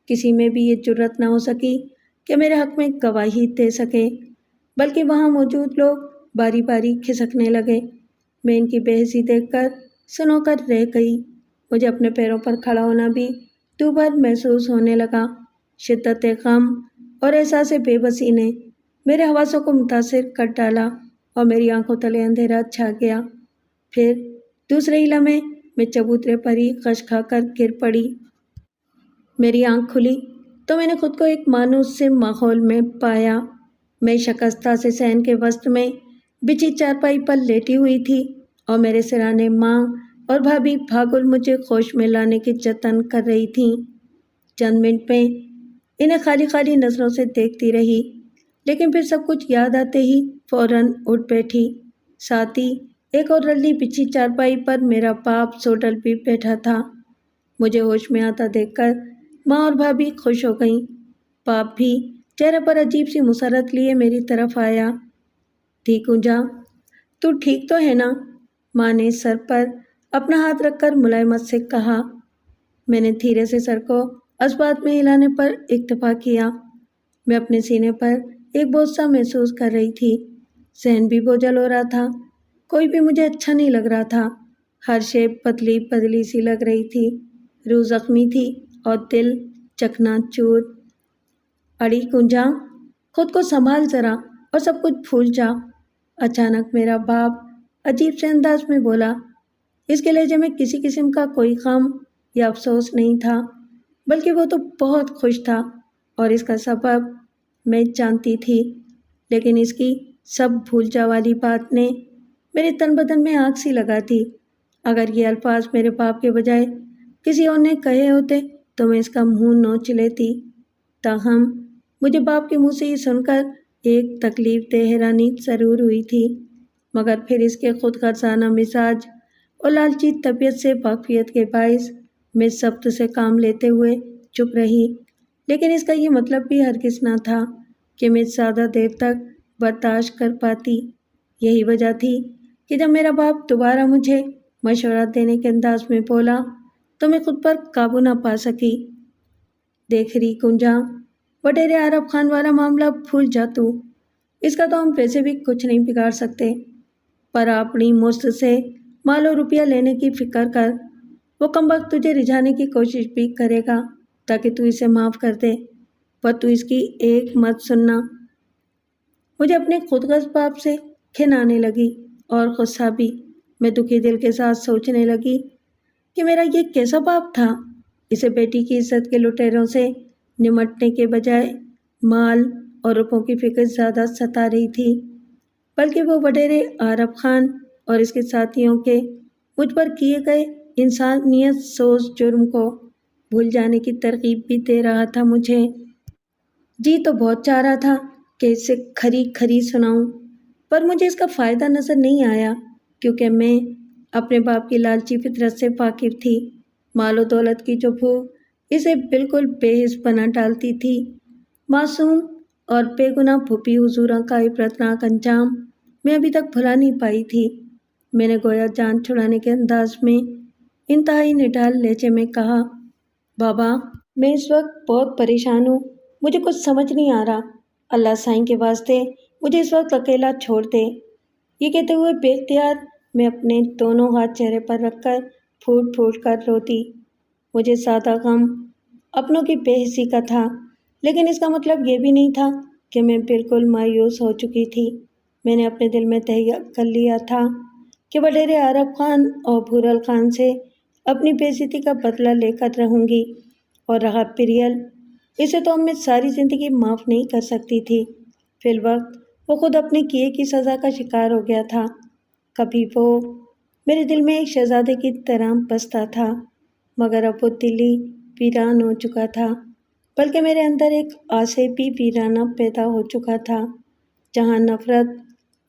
کسی میں بھی یہ جرت نہ ہو سکی کہ میرے حق میں گواہی دے سکے، بلکہ وہاں موجود لوگ باری باری کھسکنے لگے۔ میں ان کی بے حسی دیکھ کر سنو کر رہ گئی۔ مجھے اپنے پیروں پر کھڑا ہونا بھی دوبھر محسوس ہونے لگا۔ شدت غم اور احساس بے بسی نے میرے حواسوں کو متاثر کر ڈالا اور میری آنکھوں تلے اندھیرا چھا گیا۔ پھر دوسرے ہی لمحے میں چبوترے پر ہی غش کھا کر گر پڑی۔ میری آنکھ کھلی تو میں نے خود کو ایک مانوس سے ماحول میں پایا۔ میں شکستہ سے صحن کے وسط میں بچھی چارپائی پر لیٹی ہوئی تھی اور میرے سرانے ماں اور بھابھی بھاگل مجھے ہوش میں لانے کے جتن کر رہی تھیں۔ چند منٹ میں انہیں خالی خالی نظروں سے دیکھتی رہی، لیکن پھر سب کچھ یاد آتے ہی فوراً اٹھ بیٹھی۔ ساتھ ہی ایک اور رلی بچھی چارپائی پر میرا باپ سوڈل بھی بیٹھا تھا۔ مجھے ہوش میں آتا دیکھ کر ماں اور بھابھی خوش ہو گئیں۔ باپ بھی چہرے پر عجیب سی مسرت لیے میری طرف آیا۔ دھی کنجا، تو ٹھیک تو ہے نا؟ ماں نے سر پر اپنا ہاتھ رکھ کر ملائمت سے کہا۔ میں نے دھیرے سے سر کو اسبات میں ہلانے پر اکتفا کیا۔ میں اپنے سینے پر ایک بوجھ سا محسوس کر رہی تھی، ذہن بھی بوجھل ہو رہا تھا، کوئی بھی مجھے اچھا نہیں لگ رہا تھا، ہر شے بدلی بدلی سی لگ رہی تھی، روح زخمی تھی اور دل چکنا چور۔ اڑی کنجا، خود کو سنبھال ذرا اور سب کچھ بھول جا۔ اچانک میرا باپ عجیب سے انداز میں بولا۔ اس کے لہجے میں کسی قسم کا کوئی غم یا افسوس نہیں تھا، بلکہ وہ تو بہت خوش تھا، اور اس کا سبب میں جانتی تھی، لیکن اس کی سب بھول جا والی بات نے میرے تن بدن میں آگ سی لگا دی۔ اگر یہ الفاظ میرے باپ کے بجائے کسی اور نے کہے ہوتے تو میں اس کا منہ نوچ لیتی۔ تاہم مجھے باپ کے منہ سے یہ سن کر ایک تکلیف دہ حیرانی ضرور ہوئی تھی، مگر پھر اس کے خود غرضانہ مزاج اور لالچی طبیعت سے واقفیت کے باعث میں ضبط سے کام لیتے ہوئے چپ رہی۔ لیکن اس کا یہ مطلب بھی ہرگز نہ تھا کہ میں زیادہ دیر تک برداشت کر پاتی۔ یہی وجہ تھی کہ جب میرا باپ دوبارہ مجھے مشورہ دینے کے انداز میں بولا تو میں خود پر قابو نہ پا سکی۔ دیکھ رہی کنجا، وڈیرے عرب خان والا معاملہ بھول جا تو، اس کا تو ہم ویسے بھی کچھ نہیں بگاڑ سکتے، پر اپنی مست سے مال و روپیہ لینے کی فکر کر، وہ کمبخت تجھے رجھانے کی کوشش بھی کرے گا تاکہ تو اسے معاف کر دے، پر تو اس کی ایک مت سننا۔ مجھے اپنے خودغرض باپ سے گھن آنے لگی اور غصہ بھی۔ میں دکھی دل کے ساتھ سوچنے لگی کہ میرا یہ کیسا باپ تھا، اسے بیٹی کی عزت کے لٹیروں سے نمٹنے کے بجائے مال اور روپوں کی فکر زیادہ ستا رہی تھی، بلکہ وہ وڈیرے عرب خان اور اس کے ساتھیوں کے مجھ پر کیے گئے انسانیت سوز جرم کو بھول جانے کی ترغیب بھی دے رہا تھا مجھے۔ جی تو بہت چاہ رہا تھا کہ اسے کھری کھری سناؤں، پر مجھے اس کا فائدہ نظر نہیں آیا، کیونکہ میں اپنے باپ کی لالچی فطرت سے واقف تھی۔ مال و دولت کی جو بھوک اسے بالکل بے حس بنا ڈالتی تھی، معصوم اور بے گناہ پھوپھی حضوراں کا عبرتناک انجام میں ابھی تک بھلا نہیں پائی تھی۔ میں نے گویا جان چھڑانے کے انداز میں انتہائی نڈھال لہجے میں کہا، بابا میں اس وقت بہت پریشان ہوں، مجھے کچھ سمجھ نہیں آ رہا، اللہ سائیں کے واسطے مجھے اس وقت اکیلا چھوڑ دے۔ یہ کہتے ہوئے بے اختیار میں اپنے دونوں ہاتھ چہرے پر رکھ کر پھوٹ پھوٹ کر روتی۔ مجھے سادہ غم اپنوں کی بے حسی کا تھا، لیکن اس کا مطلب یہ بھی نہیں تھا کہ میں بالکل مایوس ہو چکی تھی۔ میں نے اپنے دل میں تہیہ کر لیا تھا کہ وڈیرے عرب خان اور بھورل خان سے اپنی بے عزتی کا بدلہ لے کر رہوں گی، اور رہا پریل، اسے تو اب میں ساری زندگی معاف نہیں کر سکتی تھی۔ فی الوقت وہ خود اپنے کیے کی سزا کا شکار ہو گیا تھا۔ کبھی وہ میرے دل میں ایک شہزادے کی طرح بستا تھا، مگر اب وہ دلی ویران ہو چکا تھا، بلکہ میرے اندر ایک آسے بھی ویرانہ پیدا ہو چکا تھا، جہاں نفرت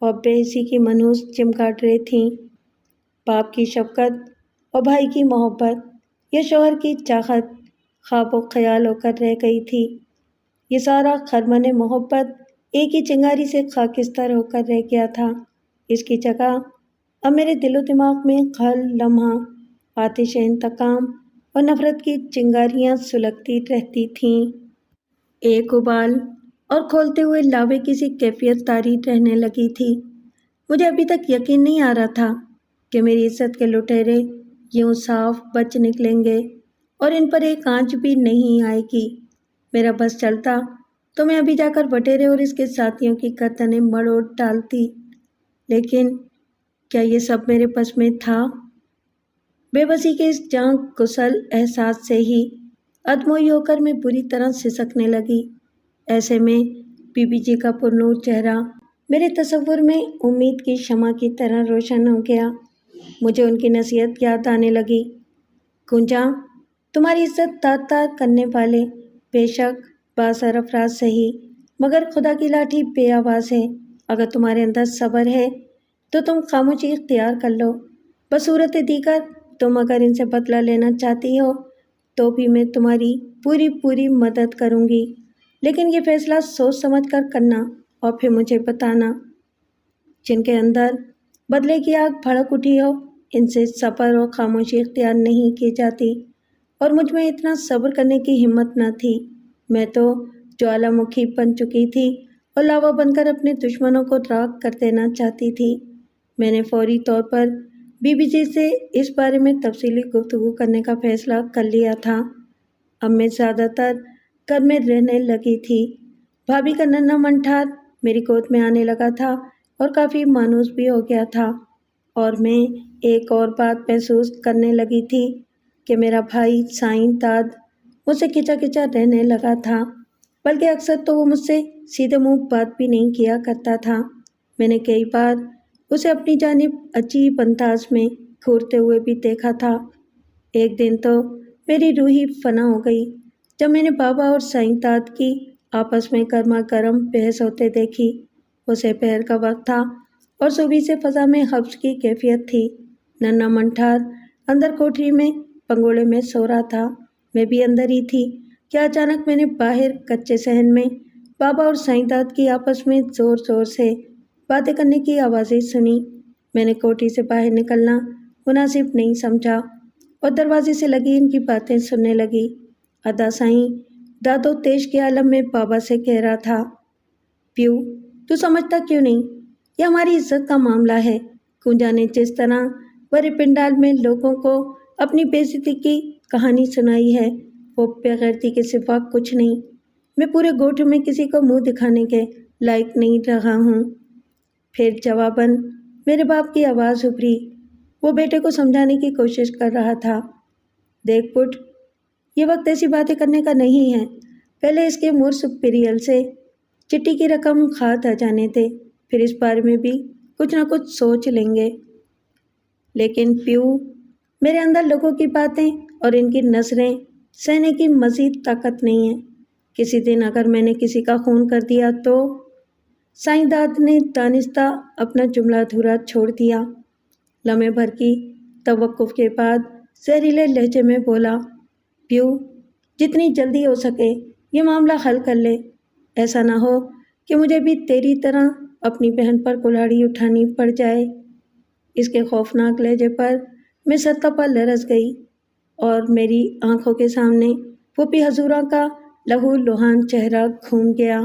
اور بے حسی کی منحوس چمگاٹ رہی تھیں۔ باپ کی شفقت اور بھائی کی محبت یا شوہر کی چاہت خواب و خیال ہو کر رہ گئی تھی۔ یہ سارا خرمن محبت ایک ہی چنگاری سے خاکستر ہو کر رہ گیا تھا۔ اس کی جگہ اب میرے دل و دماغ میں ہر لمحہ آتش انتقام اور نفرت کی چنگاریاں سلگتی رہتی تھیں، ایک ابال اور کھولتے ہوئے لاوے کسی کیفیت طاری رہنے لگی تھی۔ مجھے ابھی تک یقین نہیں آ رہا تھا کہ میری عزت کے لٹیرے یوں صاف بچ نکلیں گے اور ان پر ایک آنچ بھی نہیں آئے گی۔ میرا بس چلتا تو میں ابھی جا کر وڈیرے اور اس کے ساتھیوں کی گردنیں مڑوڑ ڈالتی، لیکن کیا یہ سب میرے بس میں تھا؟ بے بسی کے اس جاں گسل احساس سے ہی ادموئی ہو کر میں بری طرح سسکنے لگی۔ ایسے میں بی بی جی کا پرنور چہرہ میرے تصور میں امید کی شمع کی طرح روشن ہو گیا۔ مجھے ان کی نصیحت یاد آنے لگی، گنجا، تمہاری عزت تار تار کرنے والے بے شک بااثر افراد سہی، مگر خدا کی لاٹھی بے آواز ہے۔ اگر تمہارے اندر صبر ہے تو تم خاموشی اختیار کر لو۔ بصورت دیگر تم اگر ان سے بدلہ لینا چاہتی ہو تو بھی میں تمہاری پوری مدد کروں گی، لیکن یہ فیصلہ سوچ سمجھ کر کرنا اور پھر مجھے بتانا۔ جن کے اندر بدلے کی آگ بھڑک اٹھی ہو، ان سے صبر اور خاموشی اختیار نہیں کی جاتی، اور مجھ میں اتنا صبر کرنے کی ہمت نہ تھی۔ میں تو جوالا مکھی بن چکی تھی اور لاوا بن کر اپنے دشمنوں کو راکھ کر دینا چاہتی تھی۔ میں نے فوری طور پر بی بی جی سے اس بارے میں تفصیلی گفتگو کرنے کا فیصلہ کر لیا تھا۔ اب میں زیادہ تر گھر میں رہنے لگی تھی۔ بھابھی کا ننھا منٹھار میری گود میں آنے لگا تھا اور کافی مانوس بھی ہو گیا تھا، اور میں ایک اور بات محسوس کرنے لگی تھی کہ میرا بھائی سائیں داد مجھ سے کھچا کھچا رہنے لگا تھا، بلکہ اکثر تو وہ مجھ سے سیدھے منہ بات بھی نہیں کیا کرتا تھا۔ میں نے کئی بار اسے اپنی جانب عجیب انداز میں گھورتے ہوئے بھی دیکھا تھا۔ ایک دن تو میری روح ہی فنا ہو گئی جب میں نے بابا اور سائیں داد کی آپس میں گرما گرم بحث ہوتے دیکھی۔ وہ دوپہر کا وقت تھا اور صبح سے فضا میں حبس کی کیفیت تھی۔ ننھا منٹھار اندر کوٹری میں پنگوڑے میں سو رہا تھا، میں بھی اندر ہی تھی کہ اچانک میں نے باہر کچے صحن میں بابا اور سائیں داد کی آپس میں زور زور سے باتیں کرنے کی آوازیں سنی۔ میں نے کوٹری سے باہر نکلنا مناسب نہیں سمجھا اور دروازے سے لگی ان کی باتیں سننے لگی۔ ادا سائیں دادو تیش کے عالم میں بابا سے کہہ رہا تھا، پیو، تو سمجھتا کیوں نہیں؟ یہ ہماری عزت کا معاملہ ہے۔ گونجا نے جس طرح بڑے پنڈال میں لوگوں کو اپنی بے عزتی کی کہانی سنائی ہے، وہ بے غیرتی کے سوا کچھ نہیں۔ میں پورے گوٹھ میں کسی کو منہ دکھانے کے لائق نہیں رہا ہوں۔ پھر جواباً میرے باپ کی آواز ابھری۔ وہ بیٹے کو سمجھانے کی کوشش کر رہا تھا، دیکھ پٹ، یہ وقت ایسی باتیں کرنے کا نہیں ہے، پہلے اس کے مرس پریل سے چٹی کی رقم ہاتھ آ جانے دے، پھر اس بارے میں بھی کچھ نہ کچھ سوچ لیں گے۔ لیکن پیو، میرے اندر لوگوں کی باتیں اور ان کی نظریں سہنے کی مزید طاقت نہیں ہے۔ کسی دن اگر میں نے کسی کا خون کر دیا تو سائیں نے دانستہ اپنا جملہ ادھورا چھوڑ دیا۔ لمحے بھر کی توقف کے بعد زہریلے لہجے میں بولا، پیو، جتنی جلدی ہو سکے یہ معاملہ حل کر لے۔ ایسا نہ ہو کہ مجھے بھی تیری طرح اپنی بہن پر کلہاڑی اٹھانی پڑ جائے۔ اس کے خوفناک لہجے پر میں سرتپا لرز گئی اور میری آنکھوں کے سامنے پھوپھی حضورہ کا لہو لہان چہرہ گھوم گیا۔